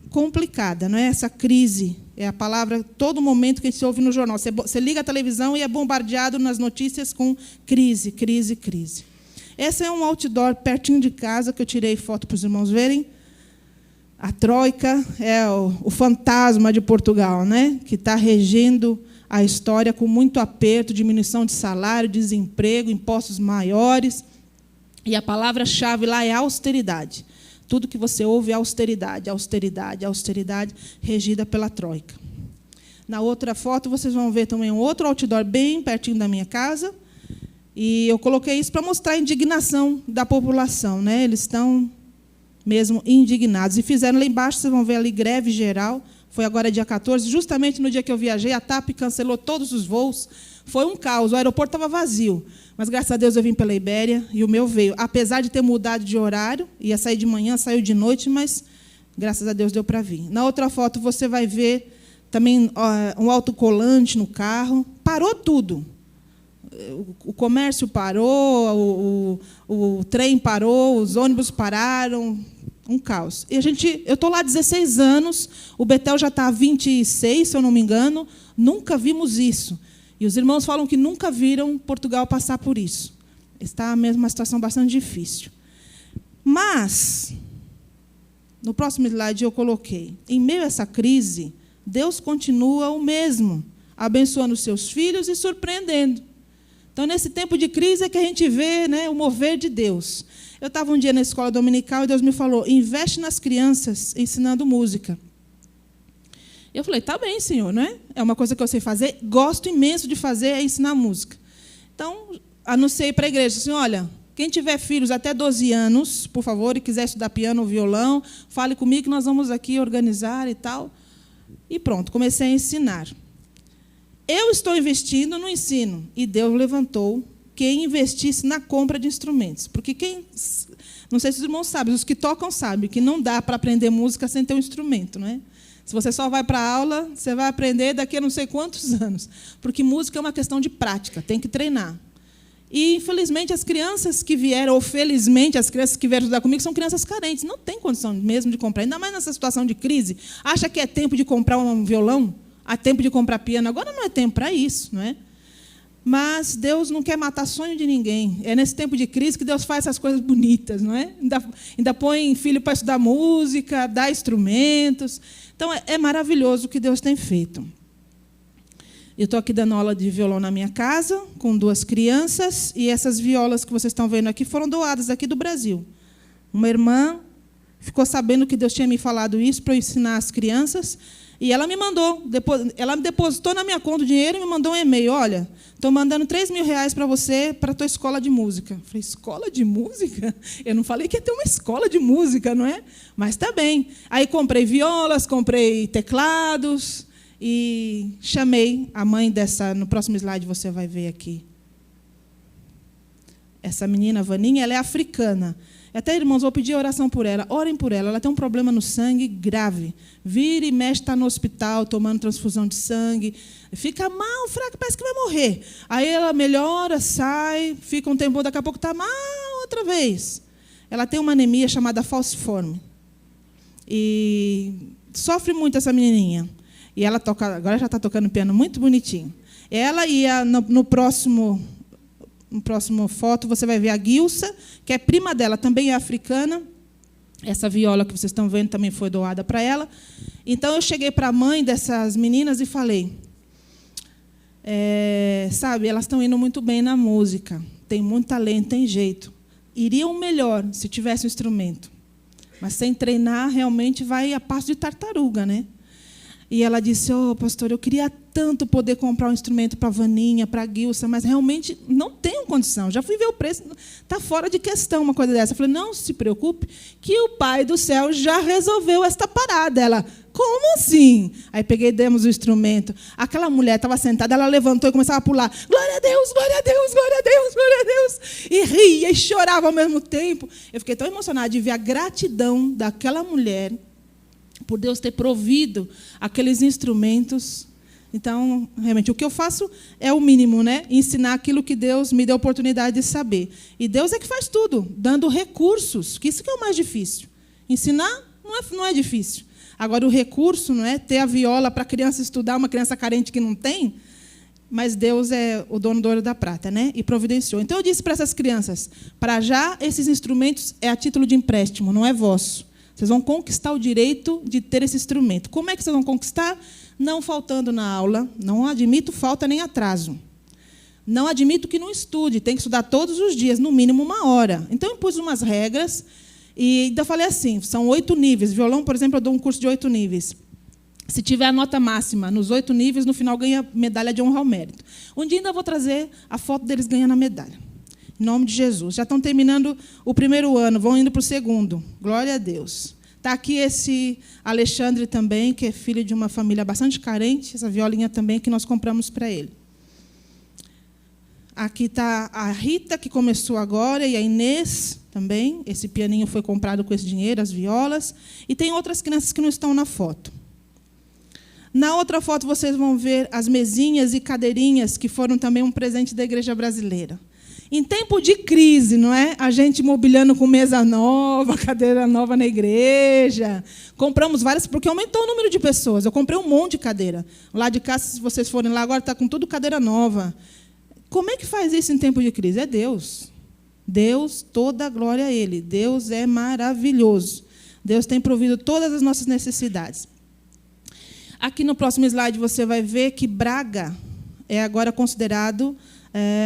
complicada, não é? Essa crise é a palavra todo momento que a gente ouve no jornal. Você liga a televisão e é bombardeado nas notícias com crise, crise, crise. Esse é um outdoor pertinho de casa que eu tirei foto para os irmãos verem. A Troika é o fantasma de Portugal, né? Que está regendo a história com muito aperto, diminuição de salário, desemprego, impostos maiores. E a palavra-chave lá é austeridade. Tudo que você ouve é austeridade, austeridade, austeridade, regida pela Troika. Na outra foto, vocês vão ver também um outro outdoor bem pertinho da minha casa. E eu coloquei isso para mostrar a indignação da população, né? Eles estão mesmo indignados. E fizeram lá embaixo, vocês vão ver ali, greve geral. Foi agora dia 14, justamente no dia que eu viajei, a TAP cancelou todos os voos. Foi um caos, o aeroporto estava vazio. Mas, graças a Deus, eu vim pela Ibéria e o meu veio. Apesar de ter mudado de horário, ia sair de manhã, saiu de noite, mas, graças a Deus, deu para vir. Na outra foto, você vai ver também um autocolante no carro. Parou tudo. O comércio parou, o trem parou, os ônibus pararam, um caos. E eu estou lá há 16 anos, o Betel já está há 26, se eu não me engano, nunca vimos isso. E os irmãos falam que nunca viram Portugal passar por isso. Está mesmo uma situação bastante difícil. Mas, no próximo slide eu coloquei, em meio a essa crise, Deus continua o mesmo, abençoando os seus filhos e surpreendendo. Então, nesse tempo de crise é que a gente vê, né, o mover de Deus. Eu estava um dia na escola dominical e Deus me falou, investe nas crianças ensinando música. Eu falei, tá bem, Senhor, não é? É uma coisa que eu sei fazer, gosto imenso de fazer, é ensinar música. Então, anunciei para a igreja, assim, olha, quem tiver filhos até 12 anos, por favor, e quiser estudar piano ou violão, fale comigo que nós vamos aqui organizar e tal. E pronto, comecei a ensinar. Eu estou investindo no ensino, e Deus levantou quem investisse na compra de instrumentos. Porque não sei se os irmãos sabem, os que tocam sabem que não dá para aprender música sem ter um instrumento, não é? Se você só vai para a aula, você vai aprender daqui a não sei quantos anos. Porque música é uma questão de prática, tem que treinar. E, infelizmente, as crianças que vieram, ou felizmente, as crianças que vieram estudar comigo, são crianças carentes. Não tem condição mesmo de comprar. Ainda mais nessa situação de crise. Acha que é tempo de comprar um violão? Há tempo de comprar piano? Agora não é tempo para isso, não é? Mas Deus não quer matar sonho de ninguém. É nesse tempo de crise que Deus faz essas coisas bonitas, não é? Ainda põe filho para estudar música, dá instrumentos. Então, é maravilhoso o que Deus tem feito. Eu estou aqui dando aula de violão na minha casa, com 2 crianças, e essas violas que vocês estão vendo aqui foram doadas aqui do Brasil. Uma irmã ficou sabendo que Deus tinha me falado isso para eu ensinar as crianças, e ela me mandou, ela depositou na minha conta o dinheiro e me mandou um e-mail, olha, estou mandando R$3.000 para você, para a tua escola de música. Eu falei, escola de música? Eu não falei que ia ter uma escola de música, não é? Mas está bem. Aí comprei violas, comprei teclados e chamei a mãe dessa, no próximo slide você vai ver aqui. Essa menina, Vaninha, ela é africana. Até, irmãos, vou pedir oração por ela. Orem por ela. Ela tem um problema no sangue grave. Vira e mexe, está no hospital, tomando transfusão de sangue. Fica mal, fraca, parece que vai morrer. Aí ela melhora, sai, fica um tempo, daqui a pouco está mal outra vez. Ela tem uma anemia chamada falciforme. E sofre muito essa menininha. E ela toca, agora já está tocando piano muito bonitinho. Ela ia no próximo foto, você vai ver a Gilsa, que é prima dela, também é africana. Essa viola que vocês estão vendo também foi doada para ela. Então, eu cheguei para a mãe dessas meninas e falei, sabe, elas estão indo muito bem na música, tem muito talento, tem jeito. Iriam melhor se tivesse um instrumento. Mas sem treinar, realmente vai a passo de tartaruga, né? E ela disse, pastor, eu queria tanto poder comprar um instrumento para a Vaninha, para a Guilça, mas realmente não tenho condição. Já fui ver o preço, está fora de questão uma coisa dessa. Eu falei, não se preocupe, que o Pai do céu já resolveu esta parada. Ela, como assim? Aí peguei e demos o instrumento. Aquela mulher estava sentada, ela levantou e começava a pular. Glória a Deus, glória a Deus, glória a Deus, glória a Deus. E ria e chorava ao mesmo tempo. Eu fiquei tão emocionada de ver a gratidão daquela mulher por Deus ter provido aqueles instrumentos. Então, realmente, o que eu faço é o mínimo, né? Ensinar aquilo que Deus me deu a oportunidade de saber. E Deus é que faz tudo, dando recursos, que isso que é o mais difícil. Ensinar não é difícil. Agora, o recurso, não é ter a viola para a criança estudar, uma criança carente que não tem, mas Deus é o dono do ouro da prata, né? E providenciou. Então, eu disse para essas crianças, para já, esses instrumentos é a título de empréstimo, não é vosso. Vocês vão conquistar o direito de ter esse instrumento. Como é que vocês vão conquistar? Não faltando na aula, não admito falta nem atraso. Não admito que não estude, tem que estudar todos os dias, no mínimo 1 hora. Então, eu pus umas regras e ainda falei assim, são 8 níveis. Violão, por exemplo, eu dou um curso de 8 níveis. Se tiver a nota máxima nos 8 níveis, no final ganha medalha de honra ao mérito. Um dia ainda vou trazer a foto deles ganhando a medalha. Em nome de Jesus. Já estão terminando o 1º ano, vão indo para o 2º. Glória a Deus. Está aqui esse Alexandre também, que é filho de uma família bastante carente, essa violinha também que nós compramos para ele. Aqui está a Rita, que começou agora, e a Inês também. Esse pianinho foi comprado com esse dinheiro, as violas. E tem outras crianças que não estão na foto. Na outra foto, vocês vão ver as mesinhas e cadeirinhas, que foram também um presente da Igreja Brasileira. Em tempo de crise, não é? A gente mobiliando com mesa nova, cadeira nova na igreja. Compramos várias, porque aumentou o número de pessoas. Eu comprei um monte de cadeira. Lá de casa, se vocês forem lá, agora está com tudo cadeira nova. Como é que faz isso em tempo de crise? É Deus. Deus, toda a glória a Ele. Deus é maravilhoso. Deus tem provido todas as nossas necessidades. Aqui no próximo slide você vai ver que Braga é agora considerado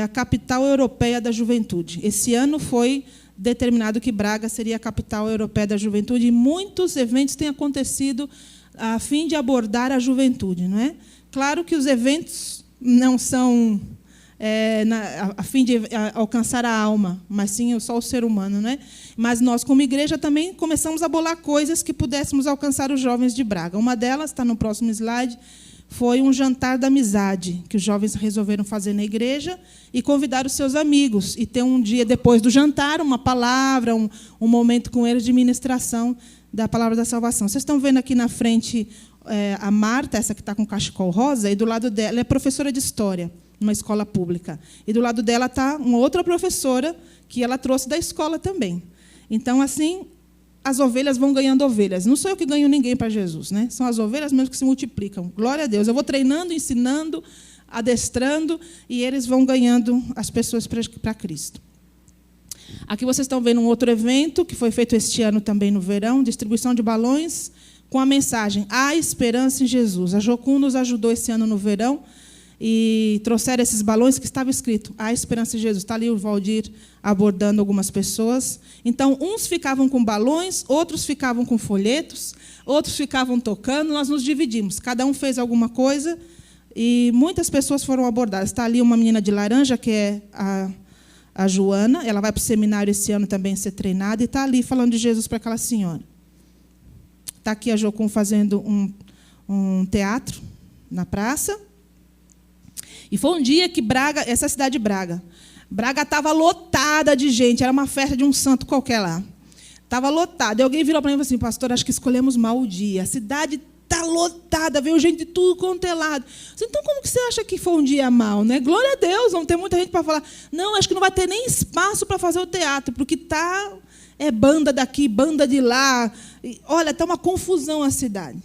a capital europeia da juventude. Esse ano foi determinado que Braga seria a capital europeia da juventude, e muitos eventos têm acontecido a fim de abordar a juventude, não é? Claro que os eventos não são a fim de alcançar a alma, mas sim só o ser humano, não é? Mas nós, como igreja, também começamos a bolar coisas que pudéssemos alcançar os jovens de Braga. Uma delas, está no próximo slide, foi um jantar da amizade, que os jovens resolveram fazer na igreja e convidar os seus amigos, e ter um dia depois do jantar, uma palavra, um momento com eles de ministração da palavra da salvação. Vocês estão vendo aqui na frente a Marta, essa que está com o cachecol rosa, e do lado dela, ela é professora de história, numa escola pública. E do lado dela está uma outra professora, que ela trouxe da escola também. Então, assim, as ovelhas vão ganhando ovelhas. Não sou eu que ganho ninguém para Jesus, né? São as ovelhas mesmo que se multiplicam. Glória a Deus. Eu vou treinando, ensinando, adestrando, e eles vão ganhando as pessoas para Cristo. Aqui vocês estão vendo um outro evento que foi feito este ano também no verão, distribuição de balões com a mensagem "Há esperança em Jesus". A Jocum nos ajudou esse ano no verão e trouxeram esses balões que estava escrito "Há esperança em Jesus". Está ali o Valdir abordando algumas pessoas. Então, uns ficavam com balões, outros ficavam com folhetos, outros ficavam tocando, nós nos dividimos. Cada um fez alguma coisa e muitas pessoas foram abordadas. Está ali uma menina de laranja, que é a Joana, ela vai para o seminário esse ano também ser treinada, e está ali falando de Jesus para aquela senhora. Está aqui a Jocum fazendo um teatro na praça. E foi um dia que Braga, essa cidade de Braga estava lotada de gente, era uma festa de um santo qualquer lá. Estava lotada. E alguém virou para mim e falou assim: pastor, acho que escolhemos mal o dia. A cidade está lotada, veio gente de tudo quanto é lado. Então, como que você acha que foi um dia mal, né? Glória a Deus, vão ter muita gente para falar. Não, acho que não vai ter nem espaço para fazer o teatro, porque é banda daqui, banda de lá. E, olha, está uma confusão a cidade.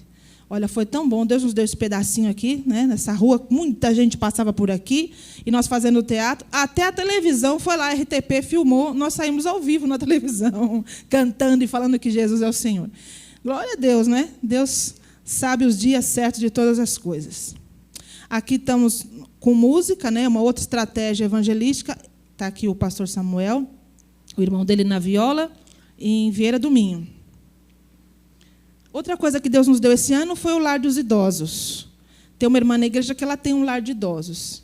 Olha, foi tão bom, Deus nos deu esse pedacinho aqui, né, nessa rua, muita gente passava por aqui, e nós fazendo o teatro, até a televisão foi lá, a RTP filmou, nós saímos ao vivo na televisão, cantando e falando que Jesus é o Senhor. Glória a Deus, né? Deus sabe os dias certos de todas as coisas. Aqui estamos com música, né, uma outra estratégia evangelística. Está aqui o pastor Samuel, o irmão dele na viola, em Vieira do Minho. Outra coisa que Deus nos deu esse ano foi o lar dos idosos. Tem uma irmã na igreja que ela tem um lar de idosos.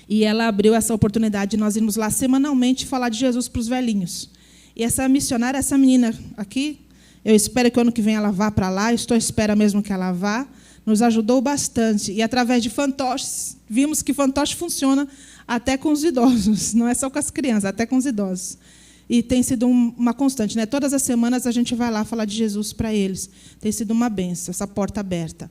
E ela abriu essa oportunidade de nós irmos lá semanalmente falar de Jesus para os velhinhos. E essa missionária, essa menina aqui, eu espero que o ano que vem ela vá para lá, estou à espera mesmo que ela vá, nos ajudou bastante. E, através de fantoches, vimos que fantoche funciona até com os idosos, não é só com as crianças, até com os idosos. E tem sido uma constante, né? Todas as semanas a gente vai lá falar de Jesus para eles. Tem sido uma bênção, essa porta aberta.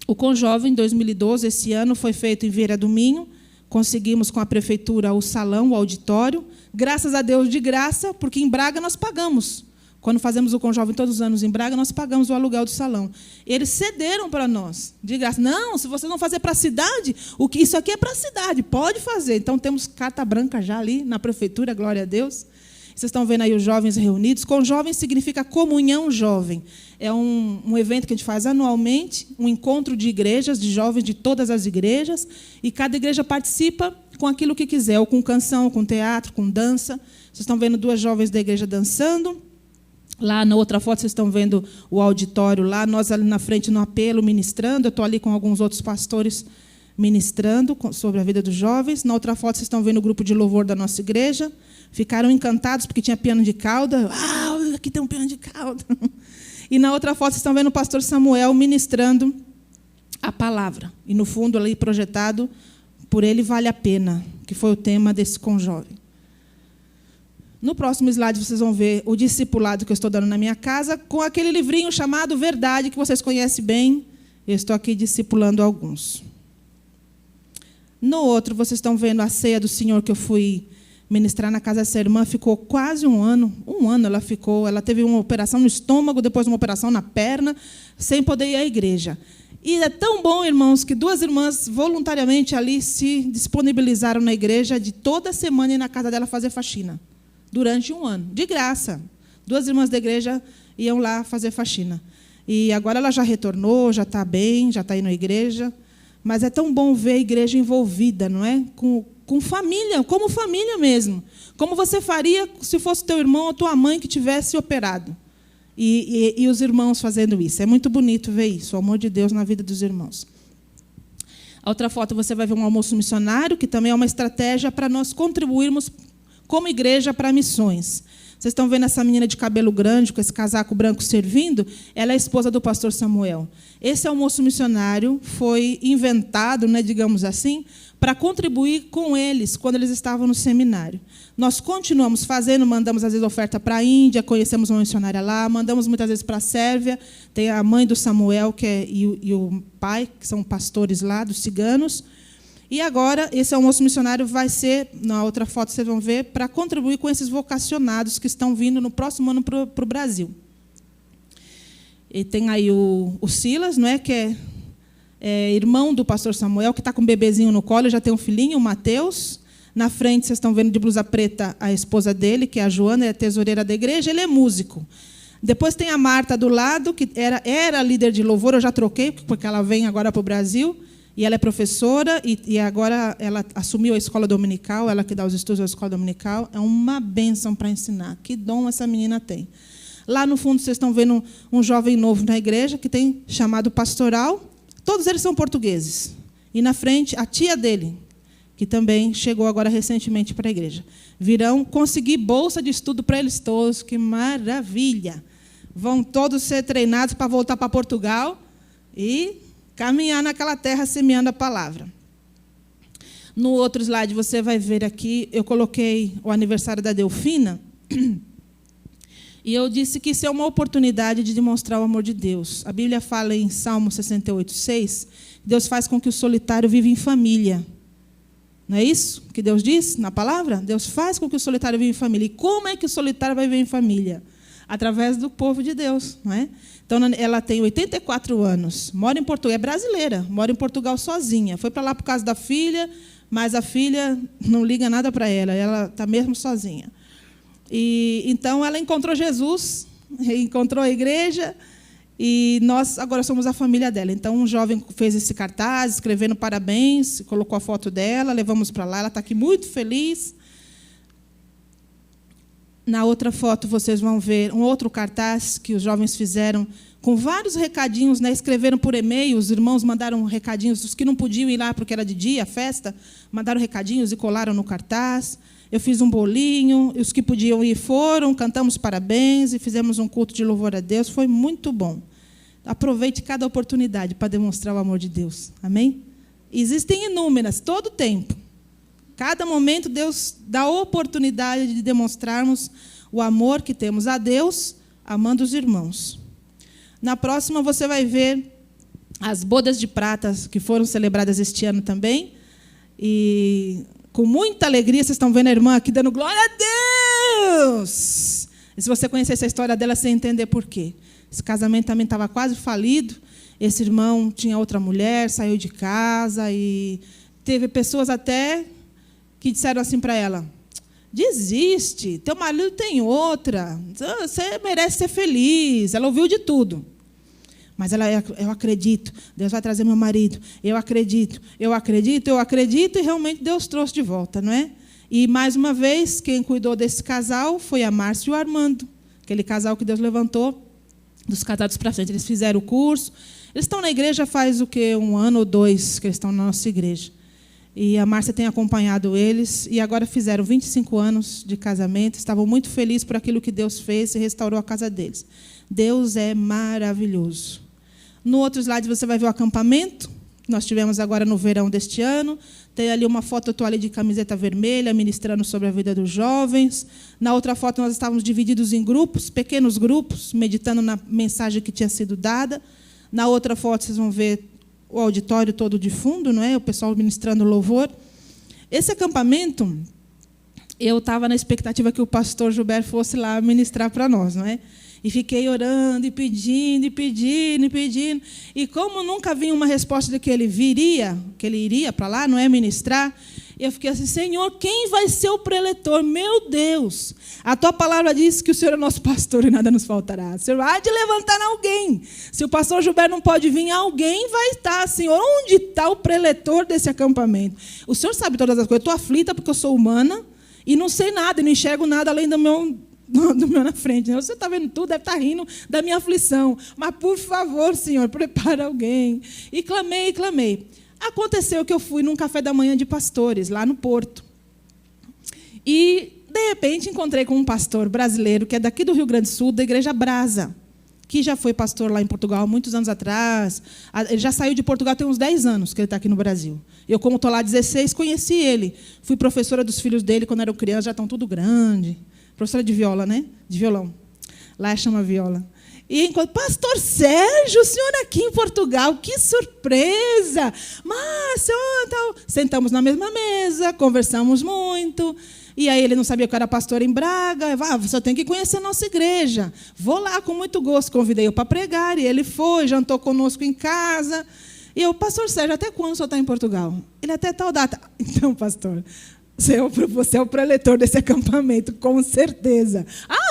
O Conjovem, em 2012, esse ano, foi feito em Vieira do Minho. Conseguimos com a prefeitura o salão, o auditório. Graças a Deus, de graça, porque em Braga nós pagamos. Quando fazemos o Conjovem todos os anos em Braga, nós pagamos o aluguel do salão. Eles cederam para nós, de graça. Não, se vocês não fazer para a cidade, isso aqui é para a cidade, pode fazer. Então, temos carta branca já ali na prefeitura, glória a Deus. Vocês estão vendo aí os jovens reunidos. Conjovem significa comunhão jovem. É um evento que a gente faz anualmente, um encontro de igrejas, de jovens de todas as igrejas, e cada igreja participa com aquilo que quiser, ou com canção, ou com teatro, com dança. Vocês estão vendo 2 jovens da igreja dançando. Lá na outra foto, vocês estão vendo o auditório lá, nós ali na frente no apelo ministrando. Eu estou ali com alguns outros pastores ministrando sobre a vida dos jovens. Na outra foto, vocês estão vendo o grupo de louvor da nossa igreja. Ficaram encantados porque tinha piano de cauda. Uau, aqui tem um piano de cauda. E na outra foto, vocês estão vendo o pastor Samuel ministrando a palavra. E no fundo, ali projetado, por ele vale a pena, que foi o tema desse Conjovem. No próximo slide, vocês vão ver o discipulado que eu estou dando na minha casa, com aquele livrinho chamado Verdade, que vocês conhecem bem. Eu estou aqui discipulando alguns. No outro, vocês estão vendo a ceia do Senhor que eu fui ministrar na casa dessa irmã. Ficou quase um ano. Um ano ela ficou. Ela teve uma operação no estômago, depois uma operação na perna, sem poder ir à igreja. E é tão bom, irmãos, que 2 irmãs voluntariamente ali se disponibilizaram na igreja de toda semana ir na casa dela fazer faxina. Durante um ano, de graça. 2 irmãs da igreja iam lá fazer faxina. E agora ela já retornou, já está bem, já está indo à igreja. Mas é tão bom ver a igreja envolvida, não é? Com família, como família mesmo. Como você faria se fosse teu irmão ou tua mãe que tivesse operado. E os irmãos fazendo isso. É muito bonito ver isso, o amor de Deus na vida dos irmãos. A outra foto você vai ver um almoço missionário, que também é uma estratégia para nós contribuirmos como igreja para missões. Vocês estão vendo essa menina de cabelo grande, com esse casaco branco servindo? Ela é a esposa do pastor Samuel. Esse almoço missionário foi inventado, né, digamos assim, para contribuir com eles, quando eles estavam no seminário. Nós continuamos fazendo, mandamos, às vezes, oferta para a Índia, conhecemos uma missionária lá, mandamos, muitas vezes, para a Sérvia. Tem a mãe do Samuel e o pai, que são pastores lá, dos ciganos. E agora, esse almoço missionário vai ser, na outra foto vocês vão ver, para contribuir com esses vocacionados que estão vindo no próximo ano para o Brasil. E tem aí o Silas, não é, que é irmão do pastor Samuel, que está com um bebezinho no colo, já tem um filhinho, o Mateus. Na frente, vocês estão vendo de blusa preta a esposa dele, que é a Joana, é a tesoureira da igreja, ele é músico. Depois tem a Marta do lado, que era líder de louvor, eu já troquei, porque ela vem agora para o Brasil. E ela é professora, e agora ela assumiu a escola dominical, ela que dá os estudos da escola dominical. É uma bênção para ensinar. Que dom essa menina tem. Lá no fundo, vocês estão vendo um jovem novo na igreja, que tem chamado pastoral. Todos eles são portugueses. E na frente, a tia dele, que também chegou agora recentemente para a igreja. Virão conseguir bolsa de estudo para eles todos. Que maravilha! Vão todos ser treinados para voltar para Portugal e caminhar naquela terra semeando a palavra. No outro slide, você vai ver aqui, eu coloquei o aniversário da Delfina, e eu disse que isso é uma oportunidade de demonstrar o amor de Deus. A Bíblia fala em Salmo 68:6, Deus faz com que o solitário viva em família. Não é isso que Deus diz na palavra? Deus faz com que o solitário viva em família. E como é que o solitário vai viver em família? Através do povo de Deus, não é? Então, ela tem 84 anos, mora em Portugal, é brasileira, mora em Portugal sozinha. Foi para lá por causa da filha, mas a filha não liga nada para ela está mesmo sozinha. E então ela encontrou Jesus, encontrou a igreja, e nós agora somos a família dela. Então, um jovem fez esse cartaz, escrevendo parabéns, colocou a foto dela, levamos para lá, ela está aqui muito feliz. Na outra foto, vocês vão ver um outro cartaz que os jovens fizeram com vários recadinhos, né? Escreveram por e-mail, os irmãos mandaram recadinhos, os que não podiam ir lá porque era de dia, a festa, mandaram recadinhos e colaram no cartaz. Eu fiz um bolinho, os que podiam ir foram, cantamos parabéns e fizemos um culto de louvor a Deus. Foi muito bom. Aproveite cada oportunidade para demonstrar o amor de Deus. Amém? Existem inúmeras, todo tempo. Cada momento Deus dá a oportunidade de demonstrarmos o amor que temos a Deus, amando os irmãos. Na próxima você vai ver as bodas de prata que foram celebradas este ano também. E com muita alegria, vocês estão vendo a irmã aqui dando glória a Deus. E se você conhecesse a história dela, você ia entender por quê. Esse casamento também estava quase falido. Esse irmão tinha outra mulher, saiu de casa e teve pessoas até que disseram assim para ela: desiste, teu marido tem outra, você merece ser feliz. Ela ouviu de tudo. Mas ela, eu acredito, Deus vai trazer meu marido. Eu acredito, e realmente Deus trouxe de volta, não é? E, mais uma vez, quem cuidou desse casal foi a Márcia e o Armando, aquele casal que Deus levantou dos casados para frente. Eles fizeram o curso. Eles estão na igreja faz o quê? 1 ano ou 2 que eles estão na nossa igreja. E a Márcia tem acompanhado eles, e agora fizeram 25 anos de casamento, estavam muito felizes por aquilo que Deus fez e restaurou a casa deles. Deus é maravilhoso. No outro slide você vai ver o acampamento que nós tivemos agora no verão deste ano. Tem ali uma foto tua ali de camiseta vermelha, ministrando sobre a vida dos jovens. Na outra foto nós estávamos divididos em grupos, pequenos grupos, meditando na mensagem que tinha sido dada. Na outra foto vocês vão ver o auditório todo de fundo, não é? O pessoal ministrando louvor. Esse acampamento, eu estava na expectativa que o pastor Gilberto fosse lá ministrar para nós, não é? E fiquei orando e pedindo. E como nunca vinha uma resposta de que ele iria para lá, não é, ministrar, eu fiquei assim: Senhor, quem vai ser o preletor? Meu Deus, a tua palavra diz que o Senhor é nosso pastor e nada nos faltará. O Senhor há de levantar alguém. Se o pastor Gilberto não pode vir, alguém vai estar. Senhor, onde está o preletor desse acampamento? O Senhor sabe todas as coisas. Eu estou aflita porque eu sou humana e não sei nada, e não enxergo nada além do meu na frente. Você está vendo tudo, deve estar rindo da minha aflição. Mas, por favor, Senhor, prepara alguém. E clamei. Aconteceu que eu fui num café da manhã de pastores, lá no Porto. E, de repente, encontrei com um pastor brasileiro, que é daqui do Rio Grande do Sul, da Igreja Brasa, que já foi pastor lá em Portugal muitos anos atrás. Ele já saiu de Portugal tem uns 10 anos que ele está aqui no Brasil. Eu, como estou lá há 16, conheci ele. Fui professora dos filhos dele quando eram crianças, já estão tudo grande. Professora de viola, né? De violão. Lá chama viola. E enquanto, pastor Sérgio, o senhor aqui em Portugal, que surpresa! Márcia, tal. Sentamos na mesma mesa, conversamos muito. E aí ele não sabia que eu era pastor em Braga. Você tem que conhecer a nossa igreja. Vou lá com muito gosto. Convidei eu para pregar, e ele foi, jantou conosco em casa. E eu, pastor Sérgio, até quando o senhor está em Portugal? Ele, até tal data. Então, pastor, você é o preletor desse acampamento, com certeza.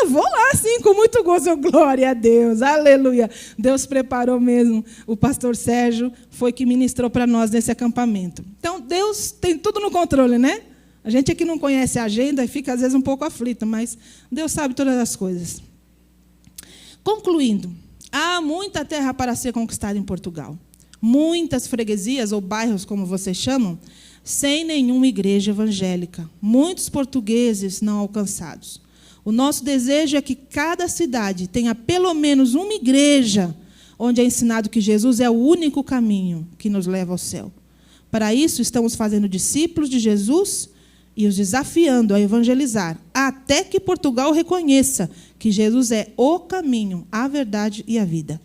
Vou lá, sim, com muito gosto. Glória a Deus, aleluia. Deus preparou mesmo. O pastor Sérgio foi que ministrou para nós nesse acampamento. Então, Deus tem tudo no controle, né? A gente aqui não conhece a agenda e fica, às vezes, um pouco aflito, mas Deus sabe todas as coisas. Concluindo, há muita terra para ser conquistada em Portugal. Muitas freguesias, ou bairros, como vocês chamam, sem nenhuma igreja evangélica. Muitos portugueses não alcançados. O nosso desejo é que cada cidade tenha pelo menos uma igreja onde é ensinado que Jesus é o único caminho que nos leva ao céu. Para isso, estamos fazendo discípulos de Jesus e os desafiando a evangelizar, até que Portugal reconheça que Jesus é o caminho, a verdade e a vida.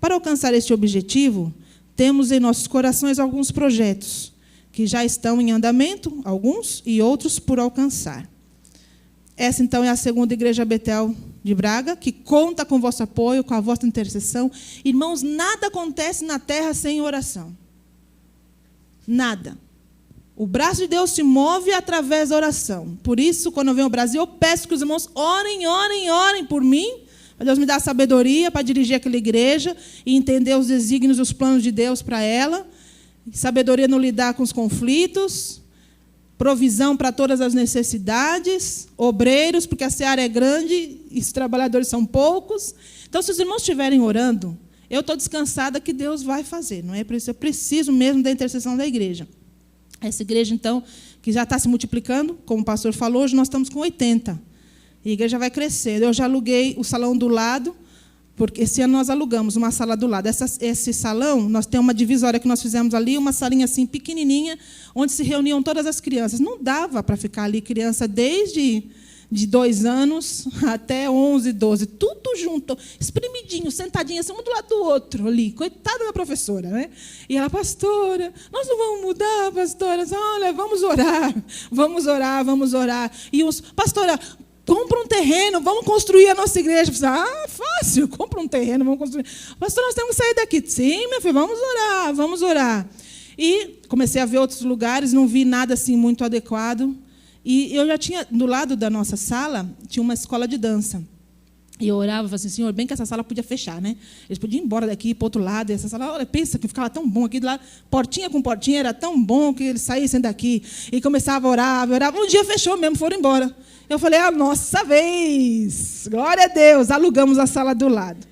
Para alcançar este objetivo, temos em nossos corações alguns projetos que já estão em andamento, alguns, e outros por alcançar. Essa, então, é a segunda Igreja Betel de Braga, que conta com o vosso apoio, com a vossa intercessão. Irmãos, nada acontece na terra sem oração. Nada. O braço de Deus se move através da oração. Por isso, quando eu venho ao Brasil, eu peço que os irmãos orem por mim, para Deus me dar sabedoria para dirigir aquela igreja e entender os desígnios e os planos de Deus para ela. Sabedoria no lidar com os conflitos. provisão para todas as necessidades, obreiros, porque a seara é grande e os trabalhadores são poucos. Então, se os irmãos estiverem orando, eu estou descansada que Deus vai fazer. Não é por isso, eu preciso mesmo da intercessão da igreja. Essa igreja, então, que já está se multiplicando, como o pastor falou, hoje nós estamos com 80. E a igreja vai crescendo. Eu já aluguei o salão do lado, porque esse ano nós alugamos uma sala do lado. Esse salão, nós temos uma divisória que nós fizemos ali, uma salinha assim pequenininha, onde se reuniam todas as crianças. Não dava para ficar ali criança desde de 2 anos até 11, 12, tudo junto, espremidinho, sentadinho, assim, um do lado do outro ali. Coitada da professora, né? E ela, pastora, nós não vamos mudar, pastora. Olha, vamos orar, vamos orar, vamos orar. E os, pastora, compra um terreno, vamos construir a nossa igreja. Fácil, compra um terreno, vamos construir. Pastor, nós temos que sair daqui. Sim, minha filha, vamos orar, vamos orar. E comecei a ver outros lugares, não vi nada assim muito adequado. E eu já tinha, do lado da nossa sala, tinha uma escola de dança. E eu orava e falava assim, Senhor, bem que essa sala podia fechar, né? Eles podiam ir embora daqui para o outro lado. E essa sala, olha, pensa que ficava tão bom aqui do lado, portinha com portinha, era tão bom que eles saíssem daqui. E começava a orar, orava. Um dia fechou mesmo, foram embora. Eu falei, a nossa vez, glória a Deus, alugamos a sala do lado.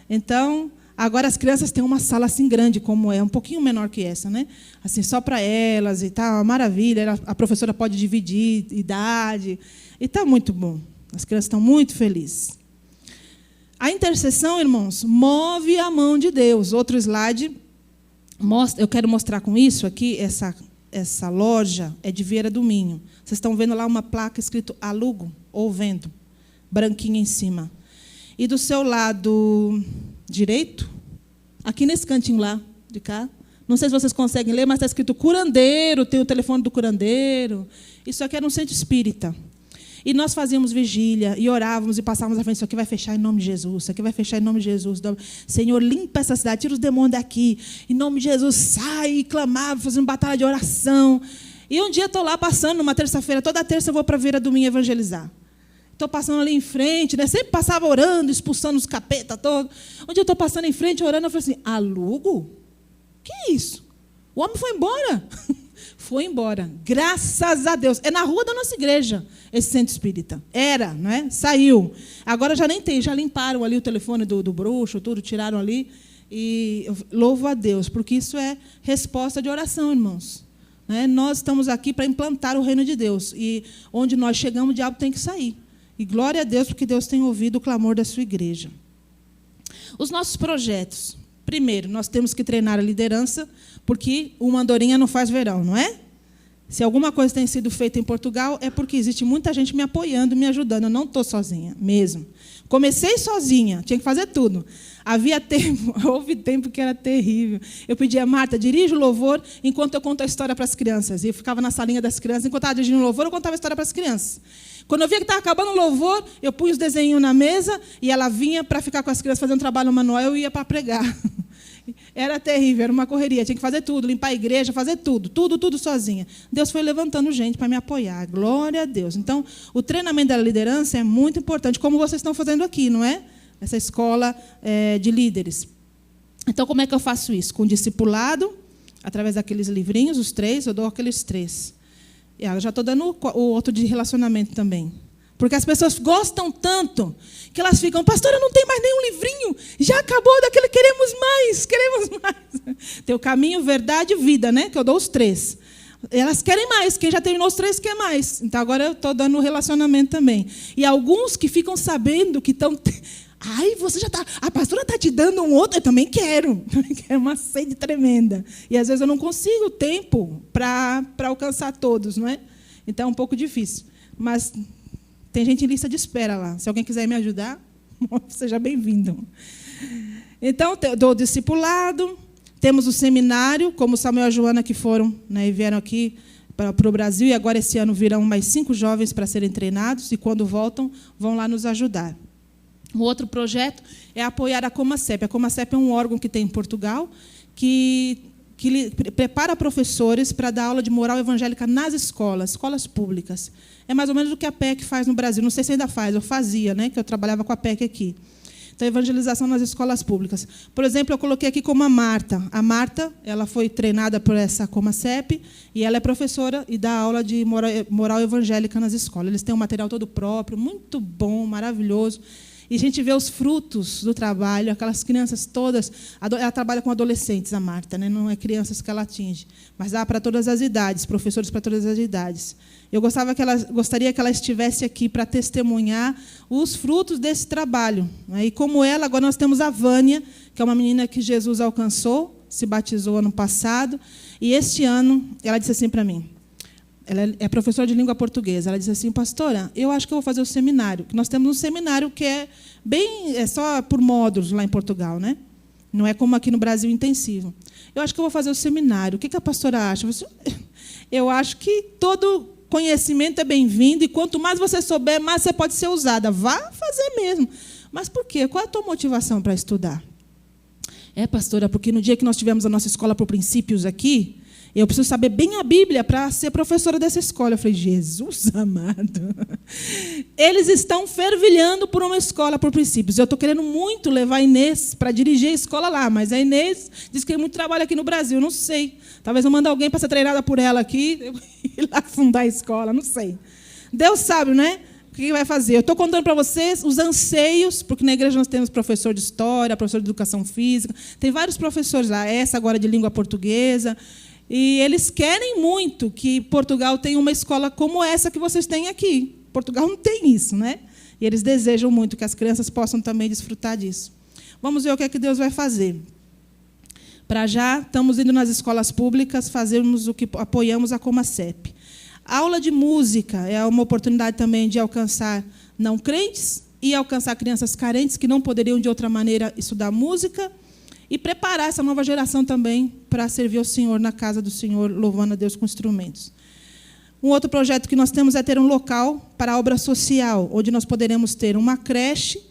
Então, agora as crianças têm uma sala assim grande, como é, um pouquinho menor que essa, né? Assim, só para elas, e tá uma maravilha, a professora pode dividir idade, e está muito bom. As crianças estão muito felizes. A intercessão, irmãos, move a mão de Deus. Outro slide, eu quero mostrar com isso aqui, essa loja é de Vieira do Minho. Vocês estão vendo lá uma placa escrito alugo ou vendo, branquinha em cima. E do seu lado direito, aqui nesse cantinho lá de cá, não sei se vocês conseguem ler, mas está escrito curandeiro, tem o telefone do curandeiro. Isso aqui era um centro espírita. E nós fazíamos vigília e orávamos e passávamos à frente, isso aqui vai fechar em nome de Jesus, isso aqui vai fechar em nome de Jesus. Senhor, limpa essa cidade, tira os demônios daqui. Em nome de Jesus, sai e clamava, fazendo batalha de oração. E um dia estou lá passando, numa terça-feira, toda terça eu vou para a Vieira do Minho evangelizar. Estou passando ali em frente, né? Sempre passava orando, expulsando os capeta todos. Um dia eu estou passando em frente, orando, eu falei assim, alugo? Que é isso? O homem foi embora. Foi embora, graças a Deus. É na rua da nossa igreja, esse centro espírita. Era, não é? Saiu. Agora já nem tem, já limparam ali o telefone do bruxo, tudo, tiraram ali. E eu louvo a Deus, porque isso é resposta de oração, irmãos. Né? Nós estamos aqui para implantar o reino de Deus. E onde nós chegamos, o diabo tem que sair. E glória a Deus, porque Deus tem ouvido o clamor da sua igreja. Os nossos projetos. Primeiro, nós temos que treinar a liderança, porque uma andorinha não faz verão, não é? Se alguma coisa tem sido feita em Portugal, é porque existe muita gente me apoiando, me ajudando. Eu não estou sozinha, mesmo. Comecei sozinha, tinha que fazer tudo. Havia tempo, houve tempo que era terrível. Eu pedia a Marta, dirige o louvor enquanto eu conto a história para as crianças. E eu ficava na salinha das crianças, enquanto estava dirigindo o louvor, eu contava a história para as crianças. Quando eu via que estava acabando o louvor, eu punha os desenhos na mesa e ela vinha para ficar com as crianças fazendo trabalho manual, eu ia para pregar. Era terrível, era uma correria, tinha que fazer tudo, limpar a igreja, fazer tudo sozinha. Deus foi levantando gente para me apoiar, glória a Deus. Então, o treinamento da liderança é muito importante, como vocês estão fazendo aqui, não é? Essa escola de líderes. Então, como é que eu faço isso? Com discipulado, através daqueles livrinhos, os 3, eu dou aqueles 3. Eu já estou dando o outro de relacionamento também. Porque as pessoas gostam tanto que elas ficam, pastora, não tem mais nenhum livrinho, já acabou daquele, queremos mais. Tem o caminho, verdade e vida, né? Que eu dou os 3. Elas querem mais, quem já terminou os 3 quer mais. Então agora eu estou dando o relacionamento também. E alguns que ficam sabendo que estão... Ai, você já está... A pastora está te dando um outro, eu também quero. É uma sede tremenda. E às vezes eu não consigo tempo para alcançar todos, não é? Então é um pouco difícil. Mas... tem gente em lista de espera lá. Se alguém quiser me ajudar, seja bem-vindo. Então, do discipulado, temos o seminário, como o Samuel e a Joana que foram, né, e vieram aqui para o Brasil, e agora esse ano virão mais 5 jovens para serem treinados, e quando voltam, vão lá nos ajudar. O outro projeto é apoiar a Comacep. A Comacep é um órgão que tem em Portugal, que prepara professores para dar aula de moral evangélica nas escolas públicas. É mais ou menos o que a PEC faz no Brasil. Não sei se ainda faz, eu fazia, né, que eu trabalhava com a PEC aqui. Então, evangelização nas escolas públicas. Por exemplo, eu coloquei aqui como a Marta. A Marta, ela foi treinada por essa Comasep e ela é professora e dá aula de moral evangélica nas escolas. Eles têm um material todo próprio, muito bom, maravilhoso. E a gente vê os frutos do trabalho, aquelas crianças todas. Ela trabalha com adolescentes, a Marta, né? Não é crianças que ela atinge, mas dá para todas as idades, professores para todas as idades. Eu gostaria que ela estivesse aqui para testemunhar os frutos desse trabalho. Né? E como ela, agora nós temos a Vânia, que é uma menina que Jesus alcançou, se batizou ano passado, e este ano ela disse assim para mim. Ela é professora de língua portuguesa. Ela disse assim: pastora, eu acho que eu vou fazer o seminário. Que nós temos um seminário que é só por módulos lá em Portugal, né? Não é como aqui no Brasil, intensivo. Eu acho que eu vou fazer o seminário. O que a pastora acha? Eu acho que todo conhecimento é bem-vindo e quanto mais você souber, mais você pode ser usada. Vá fazer mesmo. Mas por quê? Qual é a tua motivação para estudar? Pastora, porque no dia que nós tivemos a nossa escola por princípios aqui, eu preciso saber bem a Bíblia para ser professora dessa escola. Eu falei: Jesus amado. Eles estão fervilhando por uma escola por princípios. Eu estou querendo muito levar a Inês para dirigir a escola lá, mas a Inês diz que tem muito trabalho aqui no Brasil. Não sei. Talvez eu mande alguém para ser treinada por ela aqui e lá fundar a escola. Não sei. Deus sabe, né? O que vai fazer? Eu estou contando para vocês os anseios, porque na igreja nós temos professor de história, professor de educação física. Tem vários professores lá. Essa agora de língua portuguesa. E eles querem muito que Portugal tenha uma escola como essa que vocês têm aqui. Portugal não tem isso, né? E eles desejam muito que as crianças possam também desfrutar disso. Vamos ver o que é que Deus vai fazer. Para já, estamos indo nas escolas públicas, fazermos o que apoiamos a Comasep. A aula de música é uma oportunidade também de alcançar não crentes e alcançar crianças carentes que não poderiam, de outra maneira, estudar música, e preparar essa nova geração também para servir ao Senhor na casa do Senhor, louvando a Deus com instrumentos. Um outro projeto que nós temos é ter um local para a obra social, onde nós poderemos ter uma creche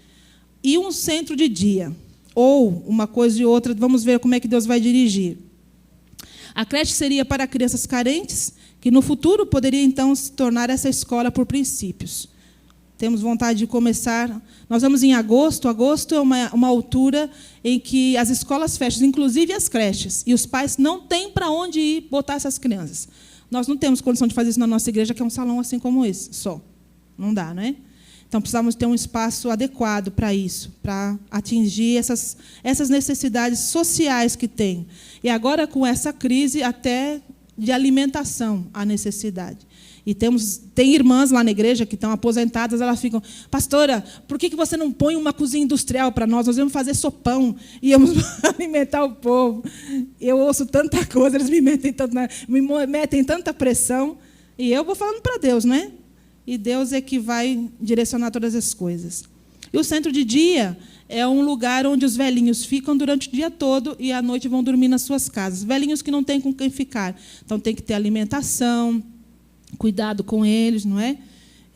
e um centro de dia. Ou uma coisa e outra, vamos ver como é que Deus vai dirigir. A creche seria para crianças carentes, que no futuro poderia, então, se tornar essa escola por princípios. Temos vontade de começar. Nós vamos em agosto. Agosto é uma altura em que as escolas fecham, inclusive as creches, e os pais não têm para onde ir botar essas crianças. Nós não temos condição de fazer isso na nossa igreja, que é um salão assim como esse, só. Não dá, não é? Então, precisamos ter um espaço adequado para isso, para atingir essas necessidades sociais que tem. E agora, com essa crise, até de alimentação, a necessidade. E tem irmãs lá na igreja que estão aposentadas, elas ficam: pastora, por que você não põe uma cozinha industrial para nós? Nós vamos fazer sopão e vamos alimentar o povo. Eu ouço tanta coisa, eles me metem tanta pressão, e eu vou falando para Deus, né? E Deus é que vai direcionar todas as coisas. E o centro de dia é um lugar onde os velhinhos ficam durante o dia todo e à noite vão dormir nas suas casas. Velhinhos que não têm com quem ficar. Então, tem que ter alimentação, cuidado com eles, não é?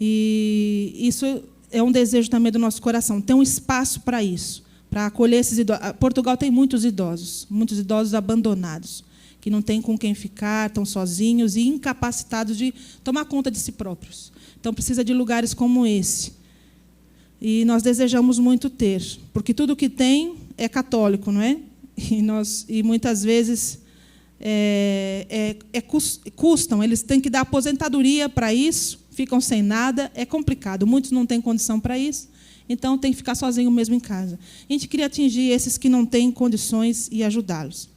E isso é um desejo também do nosso coração, ter um espaço para isso, para acolher esses idosos. Portugal tem muitos idosos abandonados, que não têm com quem ficar, estão sozinhos e incapacitados de tomar conta de si próprios. Então, precisa de lugares como esse. E nós desejamos muito ter, porque tudo que tem é católico, não é? E muitas vezes custam, eles têm que dar aposentadoria para isso, ficam sem nada, é complicado. Muitos não têm condição para isso, então tem que ficar sozinho mesmo em casa. A gente queria atingir esses que não têm condições e ajudá-los.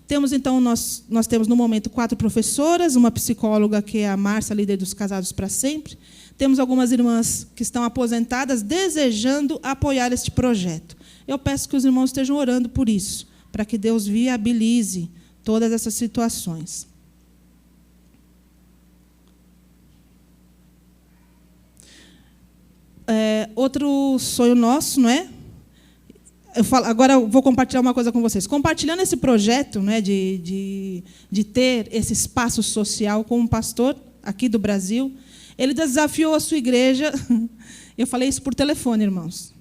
Temos, então, nós temos, no momento, 4 professoras, uma psicóloga, que é a Márcia, líder dos Casados para Sempre. Temos algumas irmãs que estão aposentadas, desejando apoiar este projeto. Eu peço que os irmãos estejam orando por isso, para que Deus viabilize todas essas situações. Outro sonho nosso, não é? Agora eu vou compartilhar uma coisa com vocês. Compartilhando esse projeto, né, de ter esse espaço social com um pastor aqui do Brasil, ele desafiou a sua igreja. Eu falei isso por telefone, irmãos.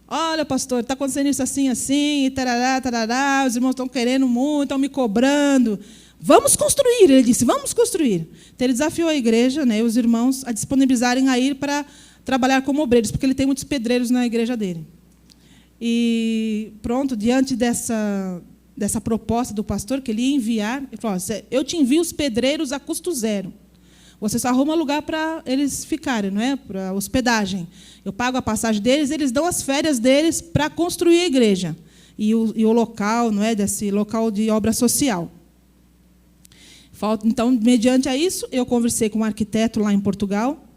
Olha, pastor, está acontecendo isso assim, assim, e tarará, tarará, os irmãos estão querendo muito, estão me cobrando. Vamos construir, ele disse, vamos construir. Então, ele desafiou a igreja, né, os irmãos, a disponibilizarem a ir para trabalhar como obreiros, porque ele tem muitos pedreiros na igreja dele. E pronto, diante dessa proposta do pastor, que ele ia enviar, ele falou: eu te envio os pedreiros a custo zero. Você só arruma lugar para eles ficarem, não é? Para hospedagem. Eu pago a passagem deles, eles dão as férias deles para construir a igreja. E o local, não é? Desse local de obra social. Então, mediante a isso, eu conversei com um arquiteto lá em Portugal,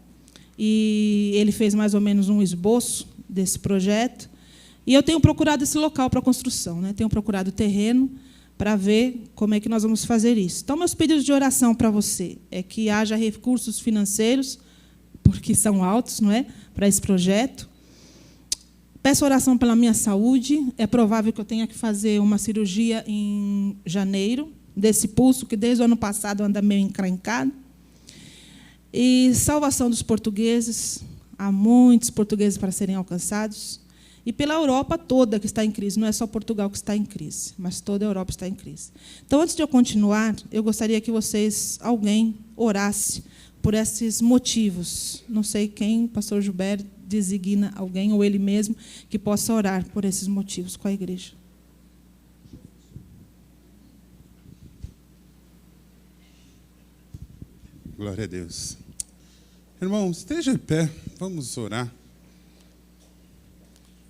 e ele fez mais ou menos um esboço desse projeto. E eu tenho procurado esse local para construção, né? Tenho procurado o terreno para ver como é que nós vamos fazer isso. Então, meus pedidos de oração para você é que haja recursos financeiros, porque são altos, não é? Para esse projeto. Peço oração pela minha saúde. É provável que eu tenha que fazer uma cirurgia em janeiro, desse pulso que desde o ano passado anda meio encrencado. E salvação dos portugueses. Há muitos portugueses para serem alcançados. E pela Europa toda que está em crise. Não é só Portugal que está em crise, mas toda a Europa está em crise. Então, antes de eu continuar, eu gostaria que vocês, alguém, orasse por esses motivos. Não sei quem, pastor Gilberto, designa alguém, ou ele mesmo, que possa orar por esses motivos com a igreja. Glória a Deus. Irmão, esteja em pé, vamos orar.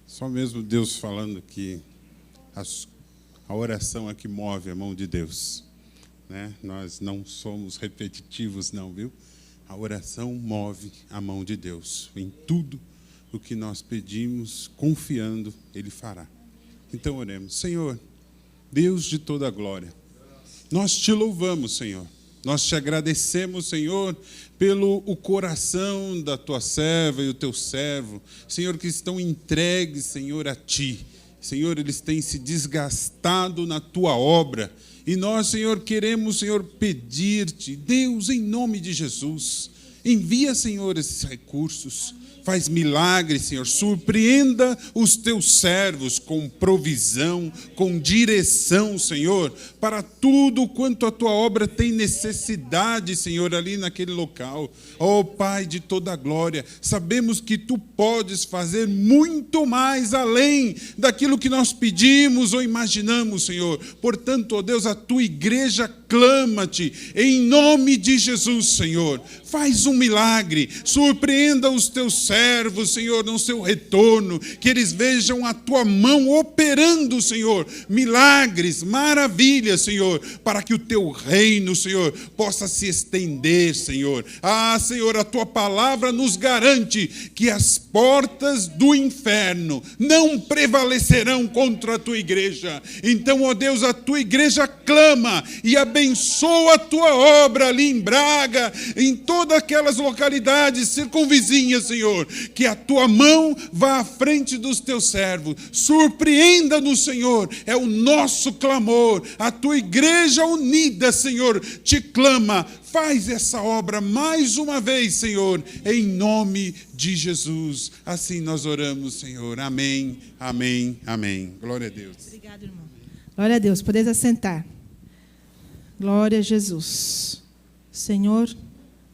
Só mesmo Deus falando que a oração é que move a mão de Deus, né? Nós não somos repetitivos, não, viu? A oração move a mão de Deus. Em tudo o que nós pedimos, confiando, Ele fará. Então oremos. Senhor, Deus de toda a glória, nós te louvamos, Senhor. Nós te agradecemos, Senhor, pelo o coração da tua serva e o teu servo, Senhor, que estão entregues, Senhor, a ti. Senhor, eles têm se desgastado na tua obra. E nós, Senhor, queremos, Senhor, pedir-te, Deus, em nome de Jesus, envia, Senhor, esses recursos. Faz milagres, Senhor. Surpreenda os teus servos com provisão, com direção, Senhor, para tudo quanto a tua obra tem necessidade, Senhor, ali naquele local. Ó Pai de toda a glória, sabemos que tu podes fazer muito mais além daquilo que nós pedimos ou imaginamos, Senhor. Portanto, ó Deus, a tua igreja clama-te em nome de Jesus, Senhor. Faz um milagre, surpreenda os teus servos, Senhor, no seu retorno, que eles vejam a tua mão operando, Senhor, milagres, maravilhas, Senhor, para que o teu reino, Senhor, possa se estender, Senhor. Ah, Senhor, a tua palavra nos garante que as portas do inferno não prevalecerão contra a tua igreja. Então, ó Deus, a tua igreja clama e abençoa a tua obra ali em Braga, em todas aquelas localidades circunvizinhas, Senhor, que a tua mão vá à frente dos teus servos, surpreenda-nos, Senhor, é o nosso clamor, a tua igreja unida, Senhor, te clama, faz essa obra mais uma vez, Senhor, em nome de Jesus, assim nós oramos, Senhor, amém, amém, amém, glória a Deus. Obrigado, irmão. Glória a Deus, podeis assentar. Glória a Jesus. Senhor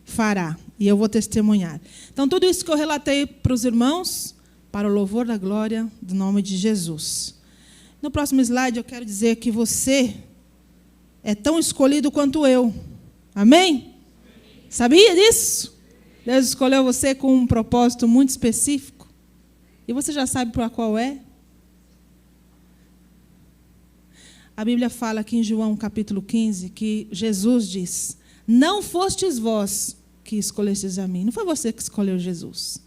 fará, e eu vou testemunhar. Então, tudo isso que eu relatei para os irmãos, para o louvor da glória do nome de Jesus. No próximo slide, eu quero dizer que você é tão escolhido quanto eu. Amém? Sabia disso? Deus escolheu você com um propósito muito específico. E você já sabe para qual é? A Bíblia fala aqui em João capítulo 15 que Jesus diz: não fostes vós que escolhestes a mim. Não foi você que escolheu Jesus.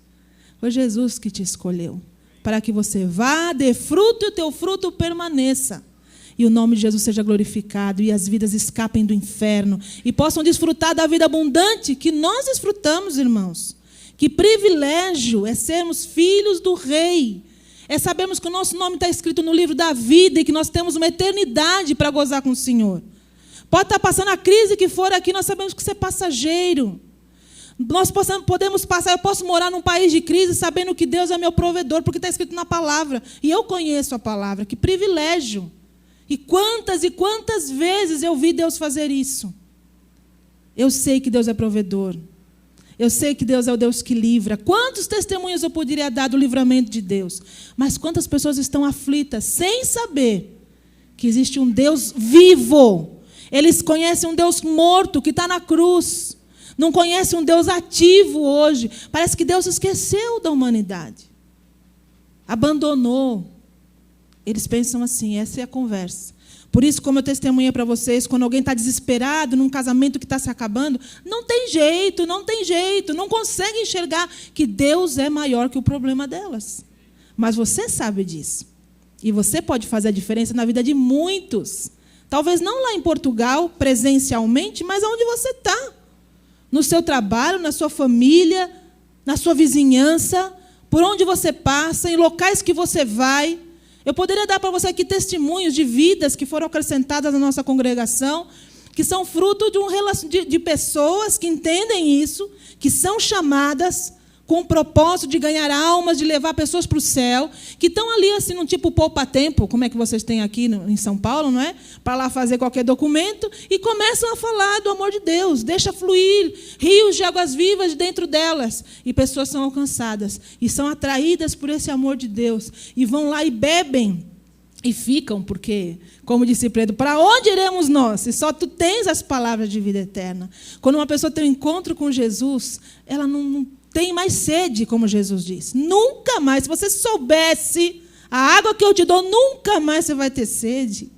Foi Jesus que te escolheu. Para que você vá, dê fruto e o teu fruto permaneça. E o nome de Jesus seja glorificado e as vidas escapem do inferno e possam desfrutar da vida abundante que nós desfrutamos, irmãos. Que privilégio é sermos filhos do Rei. É sabermos que o nosso nome está escrito no livro da vida e que nós temos uma eternidade para gozar com o Senhor. Pode estar passando a crise que for aqui, nós sabemos que isso é passageiro. Nós podemos passar, eu posso morar num país de crise sabendo que Deus é meu provedor, porque está escrito na palavra. E eu conheço a palavra, que privilégio. E quantas vezes eu vi Deus fazer isso. Eu sei que Deus é provedor. Eu sei que Deus é o Deus que livra. Quantos testemunhos eu poderia dar do livramento de Deus? Mas quantas pessoas estão aflitas sem saber que existe um Deus vivo? Eles conhecem um Deus morto que está na cruz. Não conhecem um Deus ativo hoje. Parece que Deus esqueceu da humanidade. Abandonou. Eles pensam assim, essa é a conversa. Por isso, como eu testemunhei para vocês, quando alguém está desesperado num casamento que está se acabando, não tem jeito, não consegue enxergar que Deus é maior que o problema delas. Mas você sabe disso. E você pode fazer a diferença na vida de muitos. Talvez não lá em Portugal, presencialmente, mas onde você está. No seu trabalho, na sua família, na sua vizinhança, por onde você passa, em locais que você vai. Eu poderia dar para você aqui testemunhos de vidas que foram acrescentadas na nossa congregação, que são fruto de pessoas que entendem isso, que são chamadas com o propósito de ganhar almas, de levar pessoas para o céu, que estão ali assim num tipo poupa-tempo, como é que vocês têm aqui em São Paulo, não é? Para lá fazer qualquer documento, e começam a falar do amor de Deus, deixa fluir rios de águas vivas dentro delas, e pessoas são alcançadas, e são atraídas por esse amor de Deus, e vão lá e bebem, e ficam, porque, como disse Pedro, para onde iremos nós? Se só tu tens as palavras de vida eterna. Quando uma pessoa tem um encontro com Jesus, ela não tem mais sede, como Jesus disse. Nunca mais. Se você soubesse a água que eu te dou, nunca mais você vai ter sede.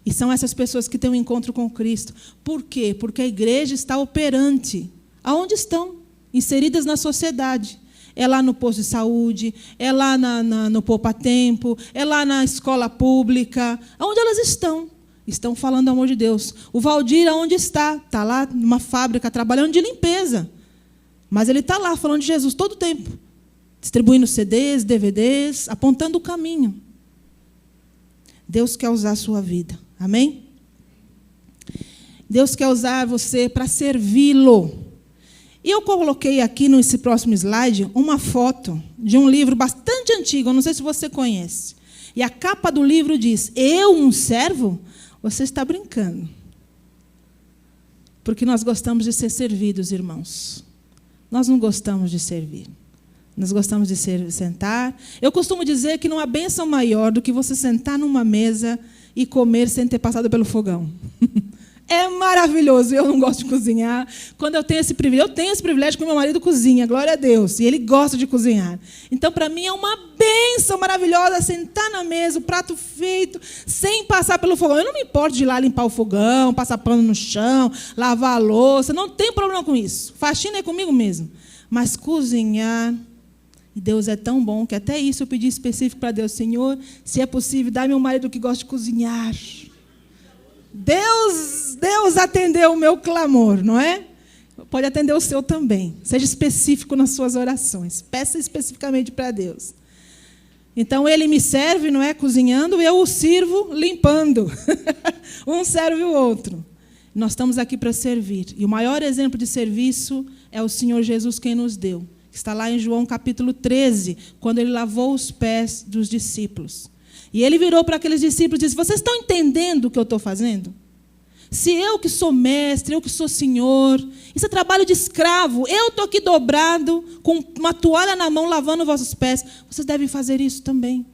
E são essas pessoas que têm um encontro com Cristo. Por quê? Porque a igreja está operante. Aonde estão? Inseridas na sociedade. É lá no posto de saúde, é lá no poupa-tempo, é lá na escola pública. Aonde elas estão? Estão falando do amor de Deus. O Valdir, aonde está? Está lá numa fábrica, trabalhando de limpeza. Mas ele está lá falando de Jesus todo o tempo, distribuindo CDs, DVDs, apontando o caminho. Deus quer usar a sua vida. Amém? Deus quer usar você para servi-lo. E eu coloquei aqui nesse próximo slide uma foto de um livro bastante antigo, eu não sei se você conhece. E a capa do livro diz, eu, um servo? Você está brincando. Porque nós gostamos de ser servidos, irmãos. Nós não gostamos de servir. Nós gostamos de sentar. Eu costumo dizer que não há bênção maior do que você sentar numa mesa e comer sem ter passado pelo fogão. É maravilhoso. Eu não gosto de cozinhar. Quando eu tenho esse privilégio que meu marido cozinha, glória a Deus. E ele gosta de cozinhar. Então, para mim, é uma bênção maravilhosa sentar na mesa, o prato feito, sem passar pelo fogão. Eu não me importo de ir lá limpar o fogão, passar pano no chão, lavar a louça. Não tenho problema com isso. Faxina é comigo mesmo. Mas cozinhar... E Deus é tão bom que até isso eu pedi específico para Deus. Senhor, se é possível, dá-me um marido que gosta de cozinhar. Deus atendeu o meu clamor, não é? Pode atender o seu também. Seja específico nas suas orações. Peça especificamente para Deus. Então, ele me serve, não é? Cozinhando, eu o sirvo limpando. Um serve o outro. Nós estamos aqui para servir. E o maior exemplo de serviço é o Senhor Jesus quem nos deu. Que está lá em João capítulo 13, quando ele lavou os pés dos discípulos. E ele virou para aqueles discípulos e disse, vocês estão entendendo o que eu estou fazendo? Se eu que sou mestre, eu que sou senhor, isso é trabalho de escravo, eu estou aqui dobrado, com uma toalha na mão, lavando vossos pés, vocês devem fazer isso também.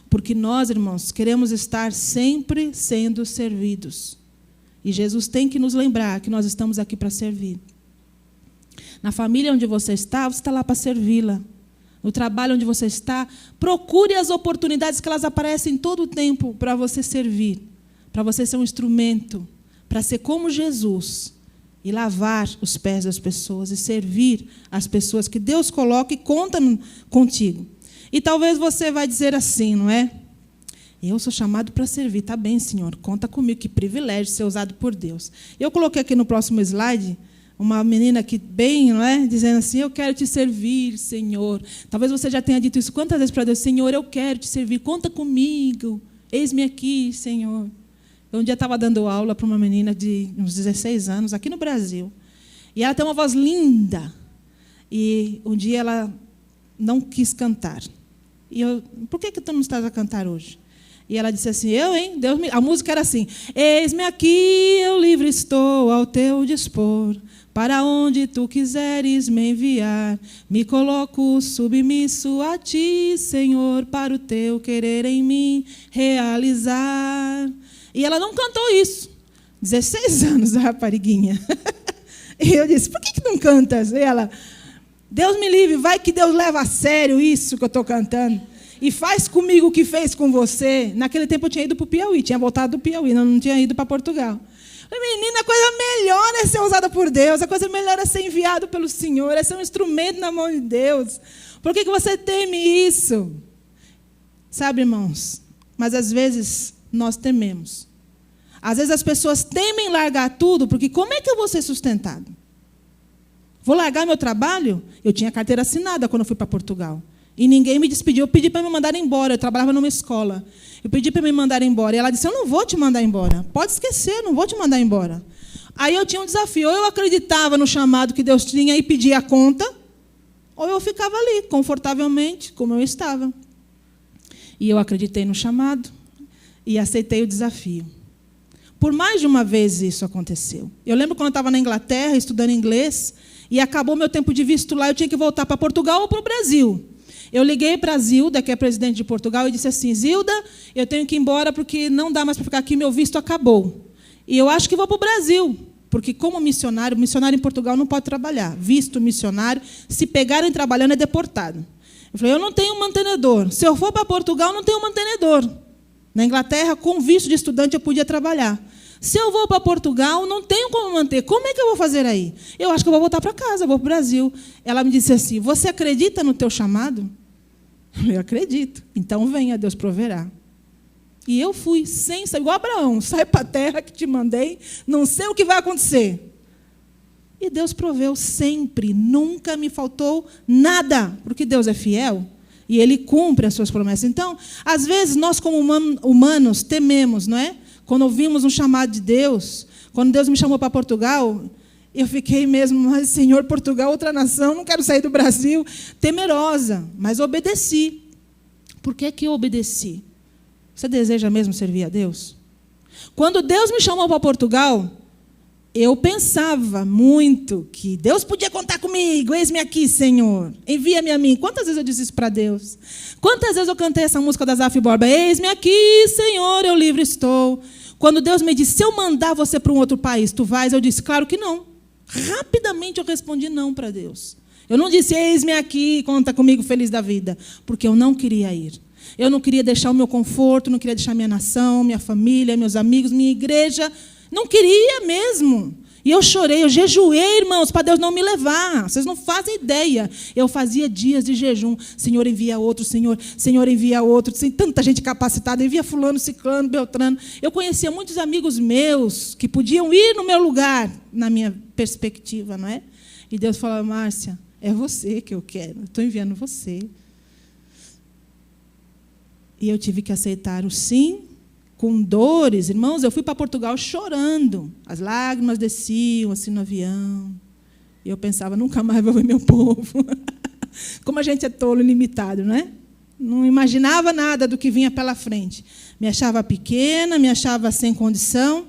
Porque nós, irmãos, queremos estar sempre sendo servidos. E Jesus tem que nos lembrar que nós estamos aqui para servir. Na família onde você está lá para servi-la. No trabalho onde você está, procure as oportunidades que elas aparecem todo o tempo para você servir, para você ser um instrumento, para ser como Jesus e lavar os pés das pessoas e servir as pessoas que Deus coloca e conta contigo. E talvez você vai dizer assim, não é? Eu sou chamado para servir. Tá bem, Senhor, conta comigo, que privilégio ser usado por Deus. Eu coloquei aqui no próximo slide uma menina que bem, não é? Dizendo assim, eu quero te servir, Senhor. Talvez você já tenha dito isso quantas vezes para Deus, Senhor, eu quero te servir, conta comigo, eis-me aqui, Senhor. Eu um dia estava dando aula para uma menina de uns 16 anos, aqui no Brasil, e ela tem uma voz linda, e um dia ela não quis cantar. E eu, por que tu não estás a cantar hoje? E ela disse assim, eu, hein? A música era assim, eis-me aqui, eu livre estou ao teu dispor, para onde tu quiseres me enviar, me coloco submisso a ti, Senhor, para o teu querer em mim realizar. E ela não cantou isso. 16 anos, a rapariguinha. E eu disse, por que não cantas? E ela, Deus me livre, vai que Deus leva a sério isso que eu estou cantando. E faz comigo o que fez com você. Naquele tempo eu tinha ido para o Piauí, tinha voltado do Piauí, não tinha ido para Portugal. Menina, a coisa melhor é ser usada por Deus, a coisa melhor é ser enviado pelo Senhor, é ser um instrumento na mão de Deus. Por que você teme isso? Sabe, irmãos, mas às vezes nós tememos. Às vezes as pessoas temem largar tudo, porque como é que eu vou ser sustentado? Vou largar meu trabalho? Eu tinha carteira assinada quando eu fui para Portugal. E ninguém me despediu. Eu pedi para me mandar embora. Eu trabalhava numa escola. Eu pedi para me mandar embora. E ela disse, eu não vou te mandar embora. Pode esquecer, não vou te mandar embora. Aí eu tinha um desafio. Ou eu acreditava no chamado que Deus tinha e pedia a conta, ou eu ficava ali, confortavelmente, como eu estava. E eu acreditei no chamado e aceitei o desafio. Por mais de uma vez isso aconteceu. Eu lembro quando eu estava na Inglaterra, estudando inglês, e acabou meu tempo de visto lá, eu tinha que voltar para Portugal ou para o Brasil. Eu liguei para a Zilda, que é presidente de Portugal, e disse assim, Zilda, eu tenho que ir embora porque não dá mais para ficar aqui, meu visto acabou. E eu acho que vou para o Brasil, porque como missionário em Portugal não pode trabalhar. Visto missionário, se pegarem trabalhando é deportado. Eu falei, eu não tenho mantenedor. Se eu for para Portugal, não tenho mantenedor. Na Inglaterra, com visto de estudante, eu podia trabalhar. Se eu vou para Portugal, não tenho como manter. Como é que eu vou fazer aí? Eu acho que eu vou voltar para casa, vou para o Brasil. Ela me disse assim, você acredita no teu chamado? Eu acredito. Então venha, Deus proverá. E eu fui, sem saber, igual Abraão, sai para a terra que te mandei, não sei o que vai acontecer. E Deus proveu sempre, nunca me faltou nada, porque Deus é fiel e Ele cumpre as suas promessas. Então, às vezes, nós como humanos tememos, não é? Quando ouvimos um chamado de Deus, quando Deus me chamou para Portugal, eu fiquei mesmo, mas Senhor, Portugal, outra nação, não quero sair do Brasil, temerosa, mas obedeci. Por que eu obedeci? Você deseja mesmo servir a Deus? Quando Deus me chamou para Portugal, eu pensava muito que Deus podia contar comigo, eis-me aqui, Senhor, envia-me a mim. Quantas vezes eu disse isso para Deus? Quantas vezes eu cantei essa música da Zaf Borba, eis-me aqui, Senhor, eu livre estou. Quando Deus me disse, se eu mandar você para um outro país, tu vais? Eu disse, claro que não. Rapidamente eu respondi não para Deus. Eu não disse, eis-me aqui, conta comigo, feliz da vida, porque eu não queria ir. Eu não queria deixar o meu conforto, não queria deixar minha nação, minha família, meus amigos, minha igreja. Não queria mesmo. E eu chorei, eu jejuei, irmãos, para Deus não me levar. Vocês não fazem ideia. Eu fazia dias de jejum. Senhor, envia outro, Senhor envia outro. Tem tanta gente capacitada, envia fulano, ciclano, beltrano. Eu conhecia muitos amigos meus que podiam ir no meu lugar, na minha perspectiva, não é? E Deus falou, Márcia, é você que eu quero. Estou enviando você. E eu tive que aceitar o sim, com dores. Irmãos, eu fui para Portugal chorando. As lágrimas desciam assim no avião. E eu pensava, nunca mais vou ver meu povo. Como a gente é tolo e limitado, não é? Não imaginava nada do que vinha pela frente. Me achava pequena, me achava sem condição.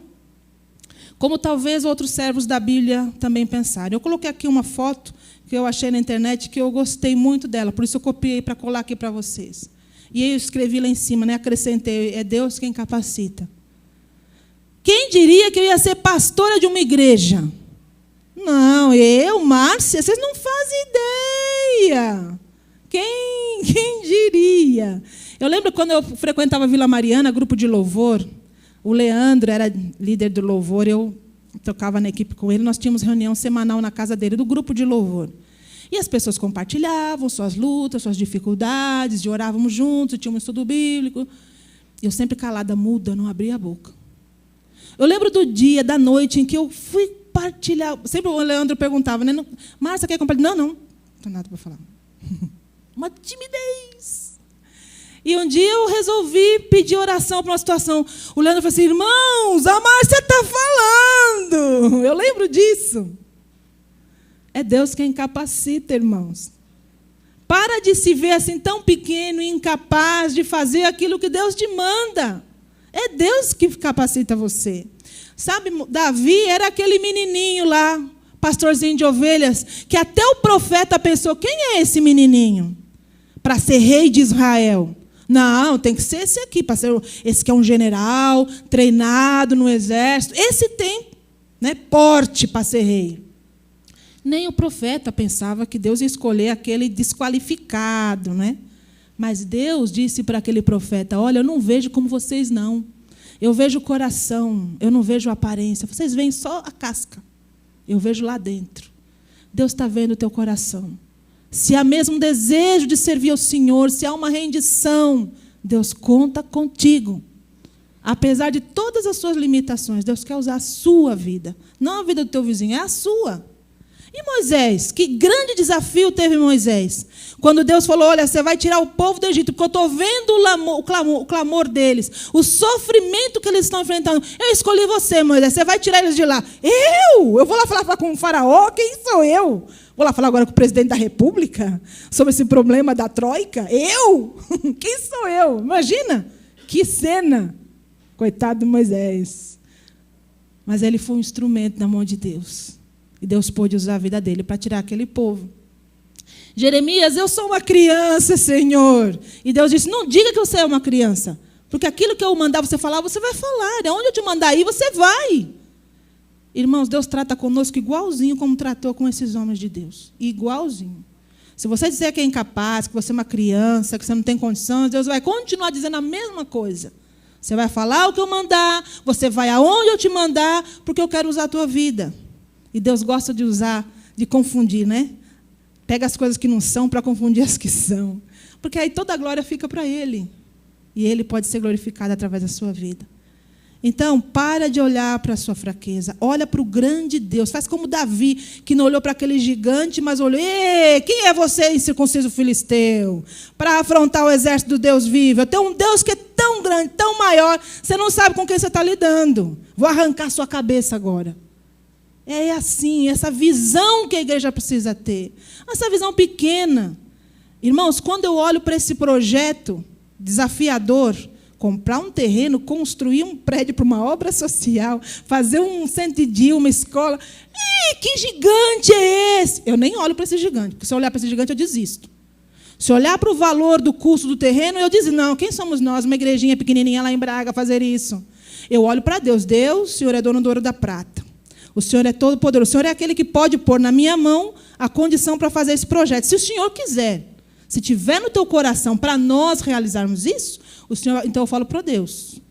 Como talvez outros servos da Bíblia também pensaram. Eu coloquei aqui uma foto que eu achei na internet que eu gostei muito dela. Por isso eu copiei para colar aqui para vocês. E eu escrevi lá em cima, né? Acrescentei, é Deus quem capacita. Quem diria que eu ia ser pastora de uma igreja? Não, eu, Márcia, vocês não fazem ideia. Quem diria? Eu lembro quando eu frequentava a Vila Mariana, grupo de louvor, o Leandro era líder do louvor, eu tocava na equipe com ele, nós tínhamos reunião semanal na casa dele, do grupo de louvor. E as pessoas compartilhavam suas lutas, suas dificuldades, orávamos juntos, tínhamos um estudo bíblico. Eu sempre calada, muda, não abria a boca. Eu lembro do dia, da noite, em que eu fui partilhar. Sempre o Leandro perguntava, né? Márcia, quer compartilhar? Não tenho nada para falar. Uma timidez. E um dia eu resolvi pedir oração para uma situação. O Leandro falou assim, irmãos, a Márcia está falando. Eu lembro disso. É Deus quem capacita, irmãos. Para de se ver assim tão pequeno e incapaz de fazer aquilo que Deus te manda. É Deus que capacita você. Sabe, Davi era aquele menininho lá, pastorzinho de ovelhas, que até o profeta pensou, quem é esse menininho? Para ser rei de Israel. Não, tem que ser esse aqui, para ser esse que é um general, treinado no exército. Esse tem, né, porte para ser rei. Nem o profeta pensava que Deus ia escolher aquele desqualificado, né? Mas Deus disse para aquele profeta, olha, eu não vejo como vocês não. Eu vejo o coração, eu não vejo a aparência. Vocês veem só a casca. Eu vejo lá dentro. Deus está vendo o teu coração. Se há mesmo desejo de servir ao Senhor, se há uma rendição, Deus conta contigo. Apesar de todas as suas limitações, Deus quer usar a sua vida. Não a vida do teu vizinho, é a sua. E Moisés? Que grande desafio teve Moisés. Quando Deus falou, olha, você vai tirar o povo do Egito, porque eu estou vendo o clamor deles, o sofrimento que eles estão enfrentando. Eu escolhi você, Moisés, você vai tirar eles de lá. Eu? Eu vou lá falar com o faraó? Quem sou eu? Vou lá falar agora com o presidente da República sobre esse problema da Troika? Eu? Quem sou eu? Imagina, que cena. Coitado de Moisés. Mas ele foi um instrumento na mão de Deus. E Deus pôde usar a vida dele para tirar aquele povo. Jeremias, eu sou uma criança, Senhor. E Deus disse, não diga que você é uma criança. Porque aquilo que eu mandar você falar, você vai falar. Onde eu te mandar ir, você vai. Irmãos, Deus trata conosco igualzinho como tratou com esses homens de Deus. Igualzinho. Se você dizer que é incapaz, que você é uma criança, que você não tem condições, Deus vai continuar dizendo a mesma coisa. Você vai falar o que eu mandar, você vai aonde eu te mandar, porque eu quero usar a tua vida. E Deus gosta de usar, de confundir, né? Pega as coisas que não são para confundir as que são. Porque aí toda a glória fica para Ele. E Ele pode ser glorificado através da sua vida. Então, para de olhar para a sua fraqueza. Olha para o grande Deus. Faz como Davi, que não olhou para aquele gigante, mas olhou, quem é você, incircunciso filisteu? Para afrontar o exército do Deus vivo. Eu tenho um Deus que é tão grande, tão maior, você não sabe com quem você está lidando. Vou arrancar sua cabeça agora. É assim, essa visão que a igreja precisa ter. Essa visão pequena. Irmãos, quando eu olho para esse projeto desafiador, comprar um terreno, construir um prédio para uma obra social, fazer um centro de dia, uma escola. Que gigante é esse? Eu nem olho para esse gigante, porque se eu olhar para esse gigante, eu desisto. Se eu olhar para o valor do custo do terreno, eu digo, não, quem somos nós, uma igrejinha pequenininha lá em Braga, fazer isso? Eu olho para Deus. Deus, o Senhor é dono do ouro e da prata. O Senhor é todo poderoso. O Senhor é aquele que pode pôr na minha mão a condição para fazer esse projeto. Se o Senhor quiser, se tiver no teu coração para nós realizarmos isso, o Senhor, então eu falo para Deus.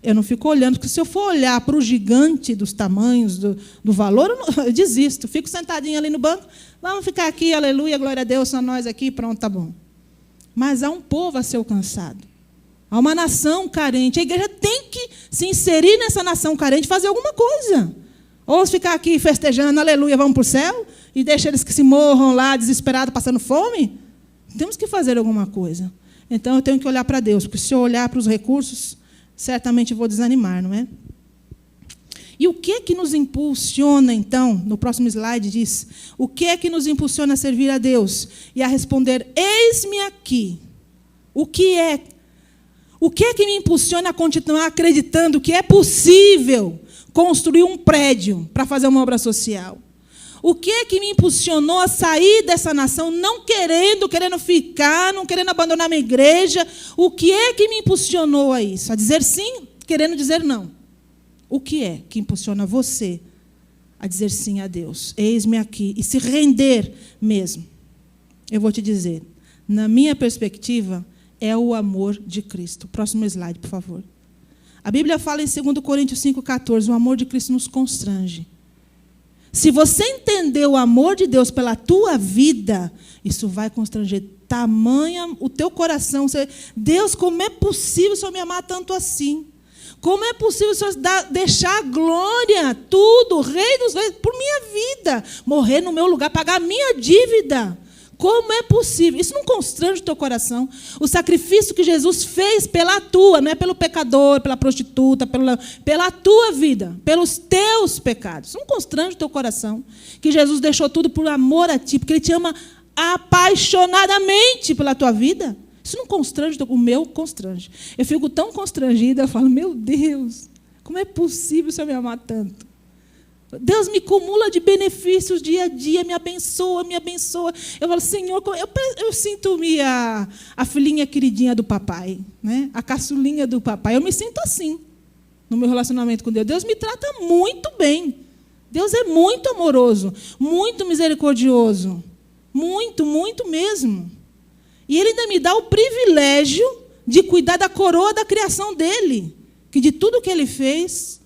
Eu não fico olhando, porque se eu for olhar para o gigante dos tamanhos, do valor, eu desisto. Fico sentadinha ali no banco, vamos ficar aqui, aleluia, glória a Deus, só nós aqui, pronto, tá bom. Mas há um povo a ser alcançado. Há uma nação carente. A igreja tem que se inserir nessa nação carente e fazer alguma coisa. Ou ficar aqui festejando, aleluia, vamos para o céu, e deixa eles que se morram lá, desesperados, passando fome. Temos que fazer alguma coisa. Então, eu tenho que olhar para Deus, porque se eu olhar para os recursos, certamente vou desanimar, não é? E o que é que nos impulsiona, então? No próximo slide diz, o que é que nos impulsiona a servir a Deus? E a responder, eis-me aqui. O que é que me impulsiona a continuar acreditando que é possível construir um prédio para fazer uma obra social? O que é que me impulsionou a sair dessa nação, não querendo ficar, não querendo abandonar minha igreja? O que é que me impulsionou a isso? A dizer sim, querendo dizer não. O que é que impulsiona você a dizer sim a Deus? Eis-me aqui. E se render mesmo. Eu vou te dizer, na minha perspectiva, é o amor de Cristo. Próximo slide, por favor. A Bíblia fala em 2 Coríntios 5,14, o amor de Cristo nos constrange. Se você entender o amor de Deus pela tua vida, isso vai constranger tamanha o teu coração. Deus, como é possível o Senhor me amar tanto assim? Como é possível o Senhor deixar a glória, tudo, o rei dos reis, por minha vida, morrer no meu lugar, pagar a minha dívida? Como é possível? Isso não constrange o teu coração. O sacrifício que Jesus fez pela tua, não é pelo pecador, pela prostituta, pela tua vida, pelos teus pecados. Isso não constrange o teu coração. Que Jesus deixou tudo por amor a ti, porque Ele te ama apaixonadamente pela tua vida. Isso não constrange, o meu constrange. Eu fico tão constrangida, eu falo, meu Deus, como é possível o Senhor me amar tanto? Deus me cumula de benefícios dia a dia, me abençoa, me abençoa. Eu falo, Senhor, eu sinto-me a filhinha queridinha do papai, né? A caçulinha do papai. Eu me sinto assim no meu relacionamento com Deus. Deus me trata muito bem. Deus é muito amoroso, muito misericordioso. Muito, muito mesmo. E Ele ainda me dá o privilégio de cuidar da coroa da criação dEle. Que de tudo que Ele fez,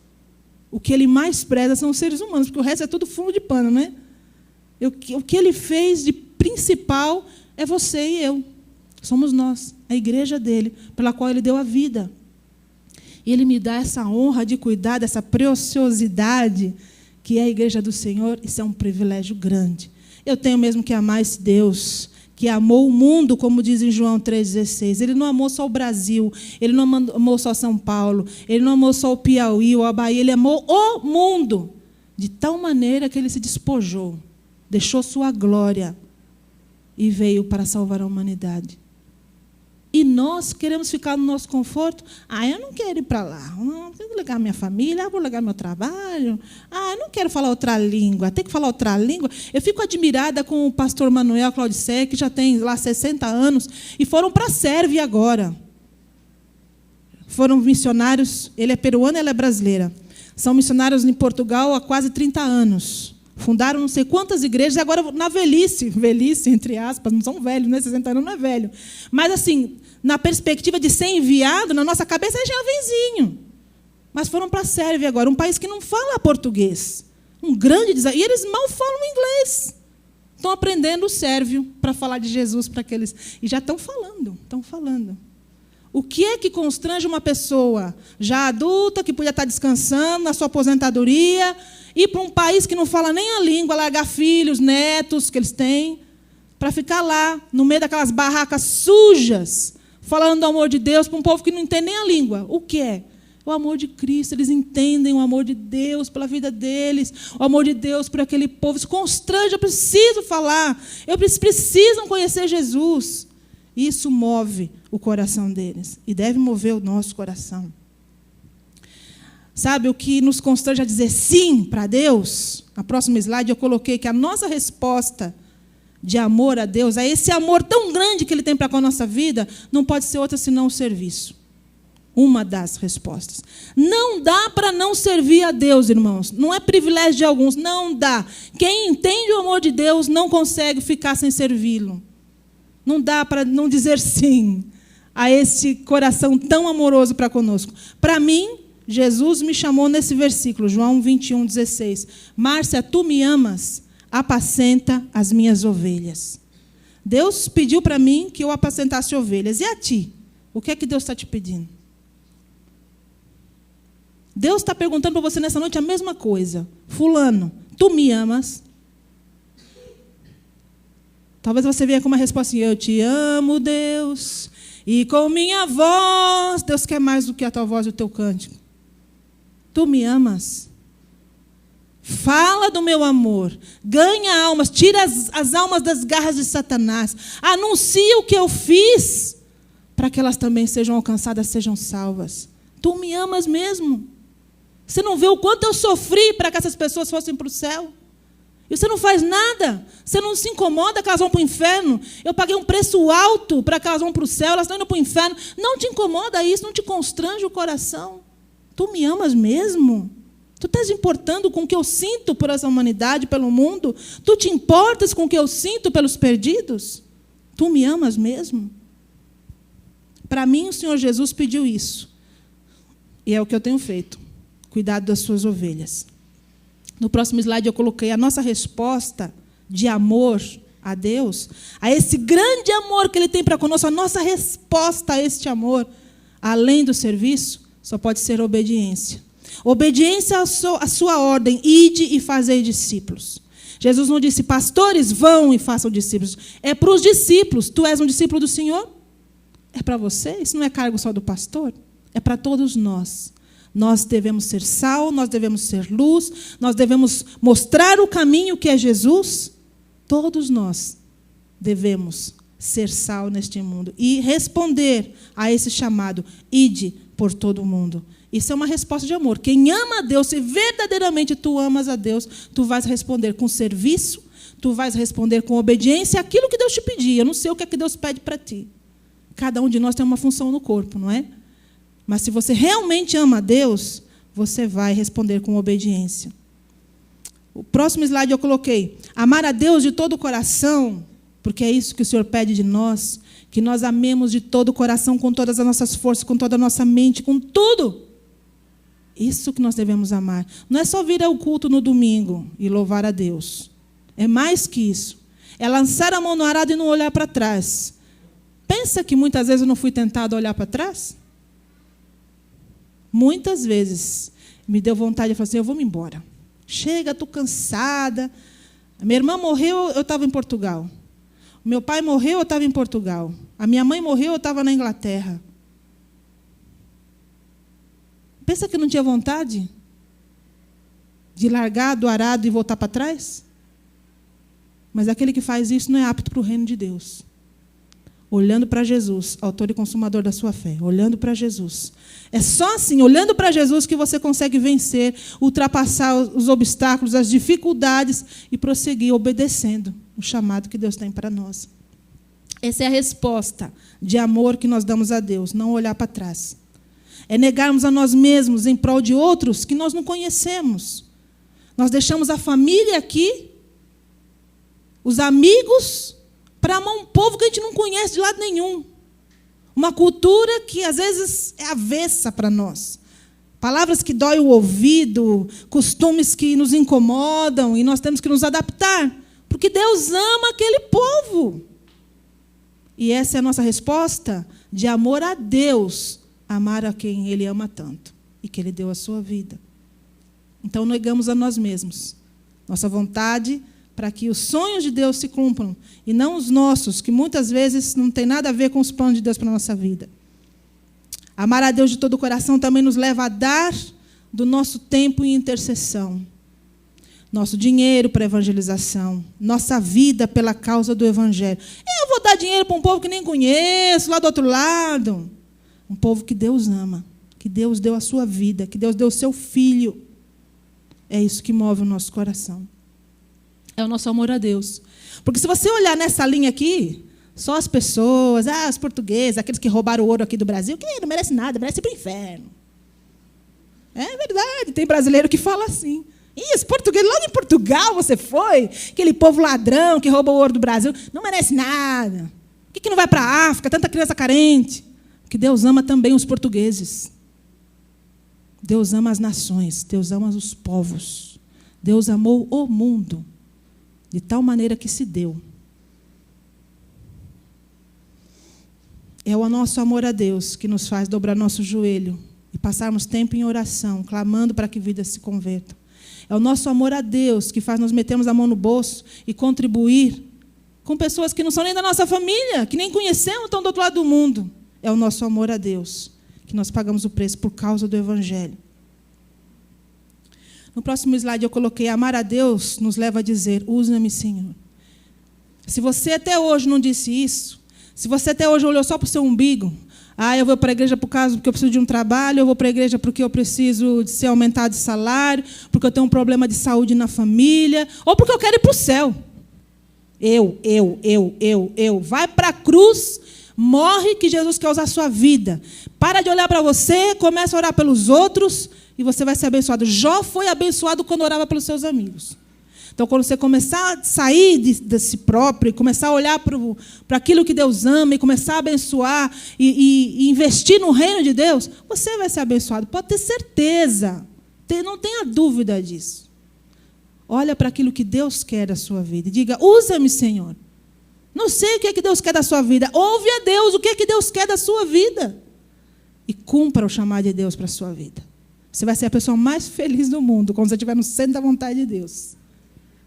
o que Ele mais preza são os seres humanos, porque o resto é tudo fundo de pano, né? O que Ele fez de principal é você e eu. Somos nós, a igreja dEle, pela qual Ele deu a vida. E Ele me dá essa honra de cuidar dessa preciosidade que é a igreja do Senhor. Isso é um privilégio grande. Eu tenho mesmo que amar esse Deus, que amou o mundo, como diz em João 3,16. Ele não amou só o Brasil, Ele não amou só São Paulo, Ele não amou só o Piauí ou a Bahia, Ele amou o mundo, de tal maneira que Ele se despojou, deixou sua glória e veio para salvar a humanidade. E nós queremos ficar no nosso conforto. Eu não quero ir para lá. Não quero largar minha família, vou largar meu trabalho. Eu não quero falar outra língua. Tem que falar outra língua. Eu fico admirada com o pastor Manuel Claudicé, que já tem lá 60 anos, e foram para a Sérvia agora. Foram missionários, ele é peruano, ela é brasileira. São missionários em Portugal há quase 30 anos. Fundaram não sei quantas igrejas, e agora na velhice, entre aspas, não são velhos, né? 60 anos não é velho. Mas, assim, na perspectiva de ser enviado, na nossa cabeça é jovenzinho. Mas foram para a Sérvia agora, um país que não fala português. Um grande desafio. E eles mal falam inglês. Estão aprendendo o sérvio para falar de Jesus para aqueles. E já estão falando. O que é que constrange uma pessoa já adulta, que podia estar descansando na sua aposentadoria, ir para um país que não fala nem a língua, largar filhos, netos que eles têm, para ficar lá, no meio daquelas barracas sujas, falando do amor de Deus para um povo que não entende nem a língua? O que é? O amor de Cristo. Eles entendem o amor de Deus pela vida deles, o amor de Deus por aquele povo. Isso constrange, eu preciso falar, eles precisam conhecer Jesus. Isso move o coração deles e deve mover o nosso coração. Sabe o que nos constrange a dizer sim para Deus? Na próxima slide eu coloquei que a nossa resposta de amor a Deus, a esse amor tão grande que Ele tem para com a nossa vida, não pode ser outra senão o serviço. Uma das respostas. Não dá para não servir a Deus, irmãos. Não é privilégio de alguns, não dá. Quem entende o amor de Deus não consegue ficar sem servi-lo. Não dá para não dizer sim a esse coração tão amoroso para conosco. Para mim, Jesus me chamou nesse versículo, João 21,16. Márcia, tu me amas, apacenta as minhas ovelhas. Deus pediu para mim que eu apacentasse ovelhas. E a ti? O que é que Deus está te pedindo? Deus está perguntando para você nessa noite a mesma coisa. Fulano, tu me amas? Talvez você venha com uma resposta assim, eu te amo, Deus, e com minha voz. Deus quer mais do que a tua voz e o teu cântico. Tu me amas? Fala do meu amor. Ganha almas, tira as almas das garras de Satanás. Anuncia o que eu fiz, para que elas também sejam alcançadas, sejam salvas. Tu me amas mesmo? Você não vê o quanto eu sofri para que essas pessoas fossem para o céu? E você não faz nada, você não se incomoda que elas vão para o inferno. Eu paguei um preço alto para que elas vão para o céu, elas estão indo para o inferno. Não te incomoda isso, não te constrange o coração. Tu me amas mesmo? Tu estás importando com o que eu sinto por essa humanidade, pelo mundo? Tu te importas com o que eu sinto pelos perdidos? Tu me amas mesmo? Para mim, o Senhor Jesus pediu isso. E é o que eu tenho feito. Cuidado das suas ovelhas. No próximo slide eu coloquei a nossa resposta de amor a Deus, a esse grande amor que Ele tem para conosco, a nossa resposta a este amor, além do serviço, só pode ser obediência. Obediência à sua ordem, ide e fazei discípulos. Jesus não disse, pastores, vão e façam discípulos. É para os discípulos. Tu és um discípulo do Senhor? É para você? Isso não é cargo só do pastor? É para todos nós. Nós devemos ser sal, nós devemos ser luz, nós devemos mostrar o caminho que é Jesus. Todos nós devemos ser sal neste mundo e responder a esse chamado, ide por todo o mundo. Isso é uma resposta de amor. Quem ama a Deus, se verdadeiramente tu amas a Deus, tu vais responder com serviço, tu vais responder com obediência àquilo que Deus te pedir. Eu não sei o que é que Deus pede para ti. Cada um de nós tem uma função no corpo, não é? Mas se você realmente ama a Deus, você vai responder com obediência. O próximo slide eu coloquei. Amar a Deus de todo o coração, porque é isso que o Senhor pede de nós, que nós amemos de todo o coração, com todas as nossas forças, com toda a nossa mente, com tudo. Isso que nós devemos amar. Não é só vir ao culto no domingo e louvar a Deus. É mais que isso. É lançar a mão no arado e não olhar para trás. Pensa que muitas vezes eu não fui tentado a olhar para trás? Muitas vezes me deu vontade de falar assim, eu vou me embora. Chega, estou cansada. A minha irmã morreu, eu estava em Portugal. O meu pai morreu, eu estava em Portugal. A minha mãe morreu, eu estava na Inglaterra. Pensa que não tinha vontade de largar do arado e voltar para trás? Mas aquele que faz isso não é apto para o reino de Deus. Olhando para Jesus, autor e consumador da sua fé. Olhando para Jesus. É só assim, olhando para Jesus, que você consegue vencer, ultrapassar os obstáculos, as dificuldades e prosseguir obedecendo o chamado que Deus tem para nós. Essa é a resposta de amor que nós damos a Deus, não olhar para trás. É negarmos a nós mesmos em prol de outros que nós não conhecemos. Nós deixamos a família aqui, os amigos, para amar um povo que a gente não conhece de lado nenhum. Uma cultura que, às vezes, é avessa para nós. Palavras que doem o ouvido, costumes que nos incomodam, e nós temos que nos adaptar, porque Deus ama aquele povo. E essa é a nossa resposta de amor a Deus, amar a quem Ele ama tanto e que Ele deu a sua vida. Então, negamos a nós mesmos, nossa vontade, para que os sonhos de Deus se cumpram, e não os nossos, que muitas vezes não tem nada a ver com os planos de Deus para a nossa vida. Amar a Deus de todo o coração também nos leva a dar do nosso tempo em intercessão, nosso dinheiro para evangelização, nossa vida pela causa do Evangelho. Eu vou dar dinheiro para um povo que nem conheço, lá do outro lado. Um povo que Deus ama, que Deus deu a sua vida, que Deus deu o seu filho. É isso que move o nosso coração. É o nosso amor a Deus. Porque se você olhar nessa linha aqui, só as pessoas, os portugueses, aqueles que roubaram o ouro aqui do Brasil, que não merece nada, merece ir para o inferno. É verdade, tem brasileiro que fala assim. Ih, os portugueses, lá em Portugal você foi, aquele povo ladrão que rouba o ouro do Brasil, não merece nada. Por que não vai para a África, tanta criança carente? Porque Deus ama também os portugueses. Deus ama as nações, Deus ama os povos. Deus amou o mundo de tal maneira que se deu. É o nosso amor a Deus que nos faz dobrar nosso joelho e passarmos tempo em oração, clamando para que vidas se convertam. É o nosso amor a Deus que faz nós metermos a mão no bolso e contribuir com pessoas que não são nem da nossa família, que nem conhecemos, estão do outro lado do mundo. É o nosso amor a Deus que nós pagamos o preço por causa do Evangelho. No próximo slide eu coloquei, amar a Deus nos leva a dizer, usa-me, Senhor. Se você até hoje não disse isso, se você até hoje olhou só para o seu umbigo, eu vou para a igreja por causa porque eu preciso de um trabalho, eu vou para a igreja porque eu preciso de ser aumentado de salário, porque eu tenho um problema de saúde na família, ou porque eu quero ir para o céu. Vai para a cruz, morre que Jesus quer usar a sua vida. Para de olhar para você, começa a orar pelos outros e você vai ser abençoado. Jó foi abençoado quando orava pelos seus amigos. Então, quando você começar a sair de si próprio, e começar a olhar para aquilo que Deus ama, e começar a abençoar, e investir no reino de Deus, você vai ser abençoado. Pode ter certeza. Não tenha dúvida disso. Olha para aquilo que Deus quer da sua vida. E diga, usa-me, Senhor. Não sei o que é que Deus quer da sua vida. Ouve a Deus o que é que Deus quer da sua vida. E cumpra o chamado de Deus para a sua vida. Você vai ser a pessoa mais feliz do mundo quando você estiver no centro da vontade de Deus.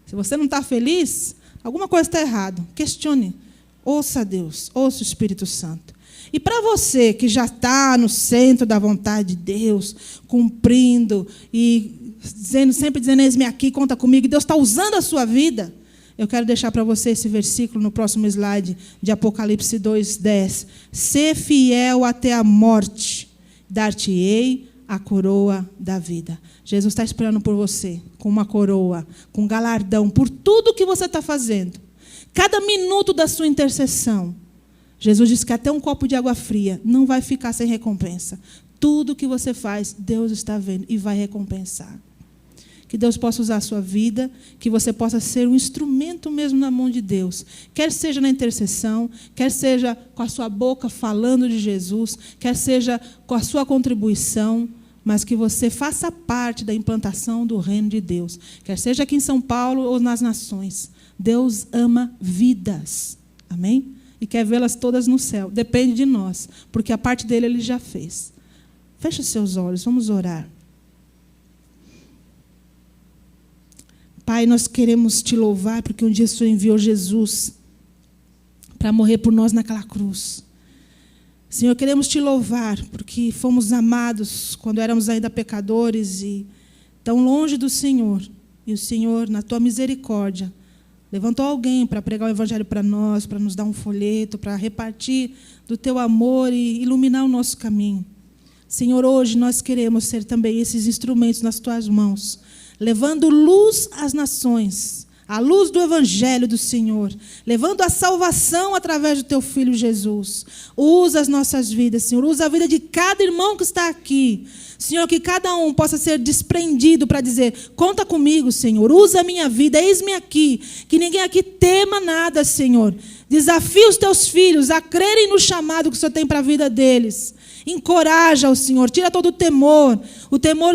Se você não está feliz, alguma coisa está errada. Questione. Ouça a Deus, ouça o Espírito Santo. E para você que já está no centro da vontade de Deus, cumprindo e sempre dizendo, eis-me aqui, conta comigo, e Deus está usando a sua vida, Eu quero deixar para você esse versículo no próximo slide de Apocalipse 2:10. Sê fiel até a morte, dar-te-ei a coroa da vida. Jesus está esperando por você, com uma coroa, com galardão, por tudo que você está fazendo. Cada minuto da sua intercessão. Jesus disse que até um copo de água fria não vai ficar sem recompensa. Tudo que você faz, Deus está vendo e vai recompensar. Que Deus possa usar a sua vida, que você possa ser um instrumento mesmo na mão de Deus. Quer seja na intercessão, quer seja com a sua boca falando de Jesus, quer seja com a sua contribuição, mas que você faça parte da implantação do reino de Deus. Quer seja aqui em São Paulo ou nas nações. Deus ama vidas. Amém? E quer vê-las todas no céu. Depende de nós, porque a parte dele ele já fez. Feche os seus olhos, vamos orar. Pai, nós queremos te louvar porque um dia o Senhor enviou Jesus para morrer por nós naquela cruz. Senhor, queremos te louvar porque fomos amados quando éramos ainda pecadores e tão longe do Senhor. E o Senhor, na tua misericórdia, levantou alguém para pregar o evangelho para nós, para nos dar um folheto, para repartir do teu amor e iluminar o nosso caminho. Senhor, hoje nós queremos ser também esses instrumentos nas tuas mãos, levando luz às nações, a luz do evangelho do Senhor, levando a salvação através do teu Filho Jesus. Usa as nossas vidas, Senhor, usa a vida de cada irmão que está aqui. Senhor, que cada um possa ser desprendido para dizer, conta comigo, Senhor, usa a minha vida, eis-me aqui. Que ninguém aqui tema nada, Senhor. Desafia os teus filhos a crerem no chamado que o Senhor tem para a vida deles. Encoraja o Senhor, tira todo o temor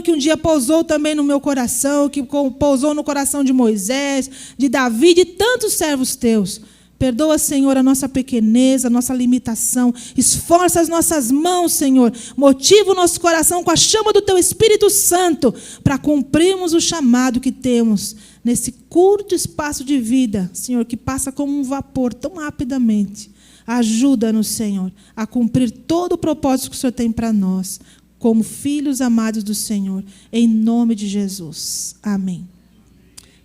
que um dia pousou também no meu coração, que pousou no coração de Moisés, de Davi, de tantos servos teus. Perdoa, Senhor, a nossa pequenez, a nossa limitação. Esforça as nossas mãos, Senhor. Motiva o nosso coração com a chama do Teu Espírito Santo para cumprirmos o chamado que temos nesse curto espaço de vida, Senhor, que passa como um vapor tão rapidamente. Ajuda-nos, Senhor, a cumprir todo o propósito que o Senhor tem para nós, como filhos amados do Senhor, em nome de Jesus. Amém.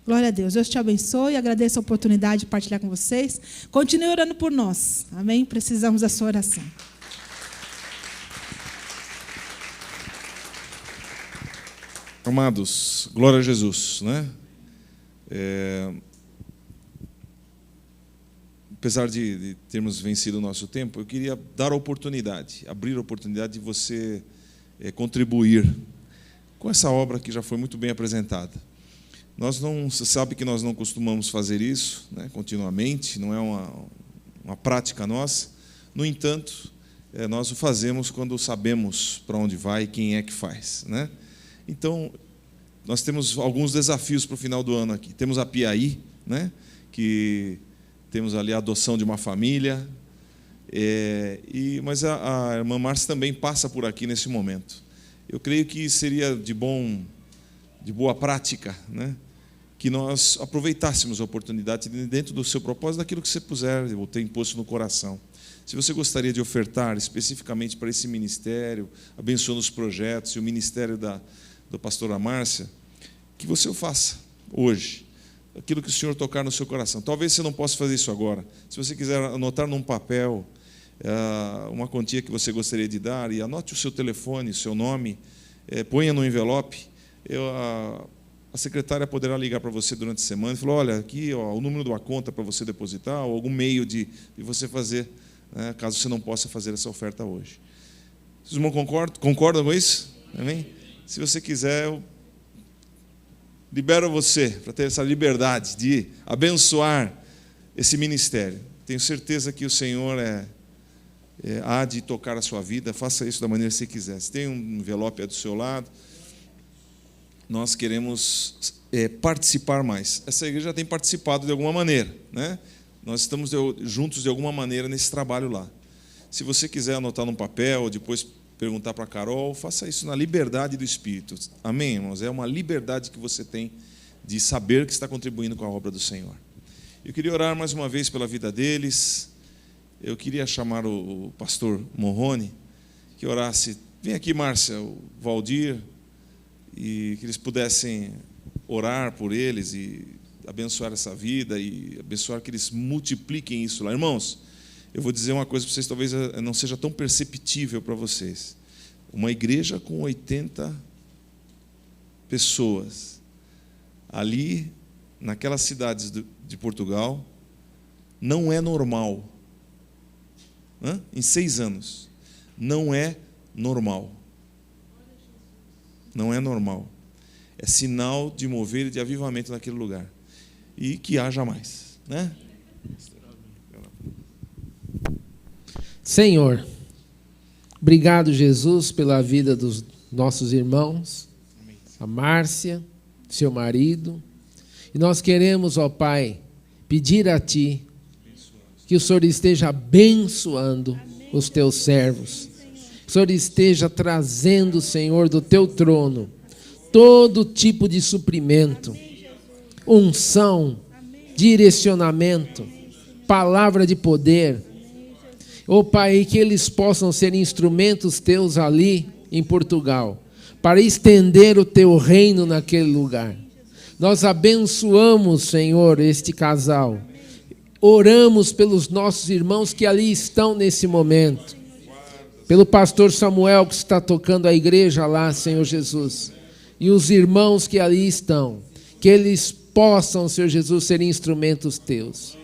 Glória a Deus. Deus te abençoe. Agradeço a oportunidade de partilhar com vocês. Continue orando por nós. Amém? Precisamos da sua oração. Amados, glória a Jesus, né? Apesar de termos vencido o nosso tempo, eu queria dar a oportunidade, abrir a oportunidade de você contribuir com essa obra que já foi muito bem apresentada. Você sabe que nós não costumamos fazer isso, né, continuamente, não é uma prática nossa. No entanto, nós o fazemos quando sabemos para onde vai e quem é que faz, né? Então, nós temos alguns desafios para o final do ano aqui. Temos a Piaí, né, que temos ali a adoção de uma família, mas a irmã Márcia também passa por aqui nesse momento. Eu creio que seria de boa prática, né, que nós aproveitássemos a oportunidade dentro do seu propósito, daquilo que você puser ou tem posto no coração. Se você gostaria de ofertar especificamente para esse ministério, abençoando os projetos e o ministério da pastora Márcia, que você o faça hoje, aquilo que o Senhor tocar no seu coração. Talvez você não possa fazer isso agora. Se você quiser anotar num papel uma quantia que você gostaria de dar, e anote o seu telefone, o seu nome, ponha no envelope, a secretária poderá ligar para você durante a semana e falar, olha, aqui o número de uma conta para você depositar, ou algum meio de você fazer, né, caso você não possa fazer essa oferta hoje. Vocês irmãos concordam com isso? Amém? Se você quiser, eu libero você para ter essa liberdade de abençoar esse ministério. Tenho certeza que o Senhor há de tocar a sua vida. Faça isso da maneira que você quiser. Se tem um envelope do seu lado, nós queremos participar mais. Essa igreja tem participado de alguma maneira, né? Nós estamos juntos de alguma maneira nesse trabalho lá. Se você quiser anotar num papel, depois perguntar para a Carol, faça isso na liberdade do Espírito. Amém, irmãos? É uma liberdade que você tem de saber que está contribuindo com a obra do Senhor. Eu queria orar mais uma vez pela vida deles. Eu queria chamar o pastor Morrone, que orasse. Vem aqui, Márcia, o Valdir, e que eles pudessem orar por eles e abençoar essa vida e abençoar que eles multipliquem isso lá. Irmãos, eu vou dizer uma coisa para vocês, talvez não seja tão perceptível para vocês. Uma igreja com 80 pessoas, ali, naquelas cidades de Portugal, não é normal. Em 6 anos. Não é normal. Não é normal. É sinal de mover e de avivamento naquele lugar. E que haja mais, né? Senhor, obrigado, Jesus, pela vida dos nossos irmãos, a Márcia, seu marido. E nós queremos, ó Pai, pedir a Ti que o Senhor esteja abençoando os Teus servos. Que o Senhor esteja trazendo, Senhor, do Teu trono, todo tipo de suprimento, unção, direcionamento, palavra de poder. Ó Pai, que eles possam ser instrumentos Teus ali em Portugal, para estender o Teu reino naquele lugar. Nós abençoamos, Senhor, este casal. Oramos pelos nossos irmãos que ali estão nesse momento. Pelo pastor Samuel que está tocando a igreja lá, Senhor Jesus. E os irmãos que ali estão. Que eles possam, Senhor Jesus, ser instrumentos Teus.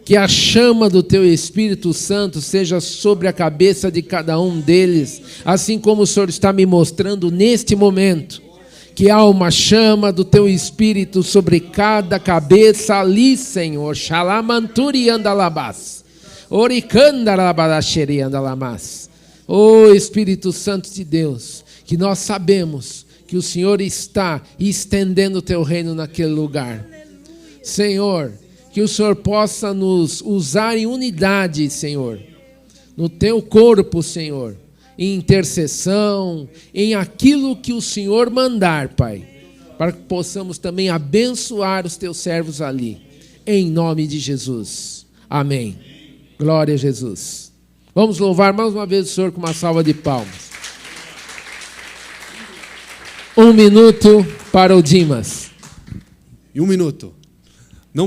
Que a chama do Teu Espírito Santo seja sobre a cabeça de cada um deles, assim como o Senhor está me mostrando neste momento, que há uma chama do Teu Espírito sobre cada cabeça ali, Senhor. Xalamanturi andalabás, oricandalabadaxeri andalamas. Ó Espírito Santo de Deus, que nós sabemos que o Senhor está estendendo o Teu reino naquele lugar. Senhor, que o Senhor possa nos usar em unidade, Senhor, no Teu corpo, Senhor, em intercessão, em aquilo que o Senhor mandar, Pai, para que possamos também abençoar os Teus servos ali, em nome de Jesus. Amém. Glória a Jesus. Vamos louvar mais uma vez o Senhor com uma salva de palmas. 1 minuto para o Dimas. E 1 minuto.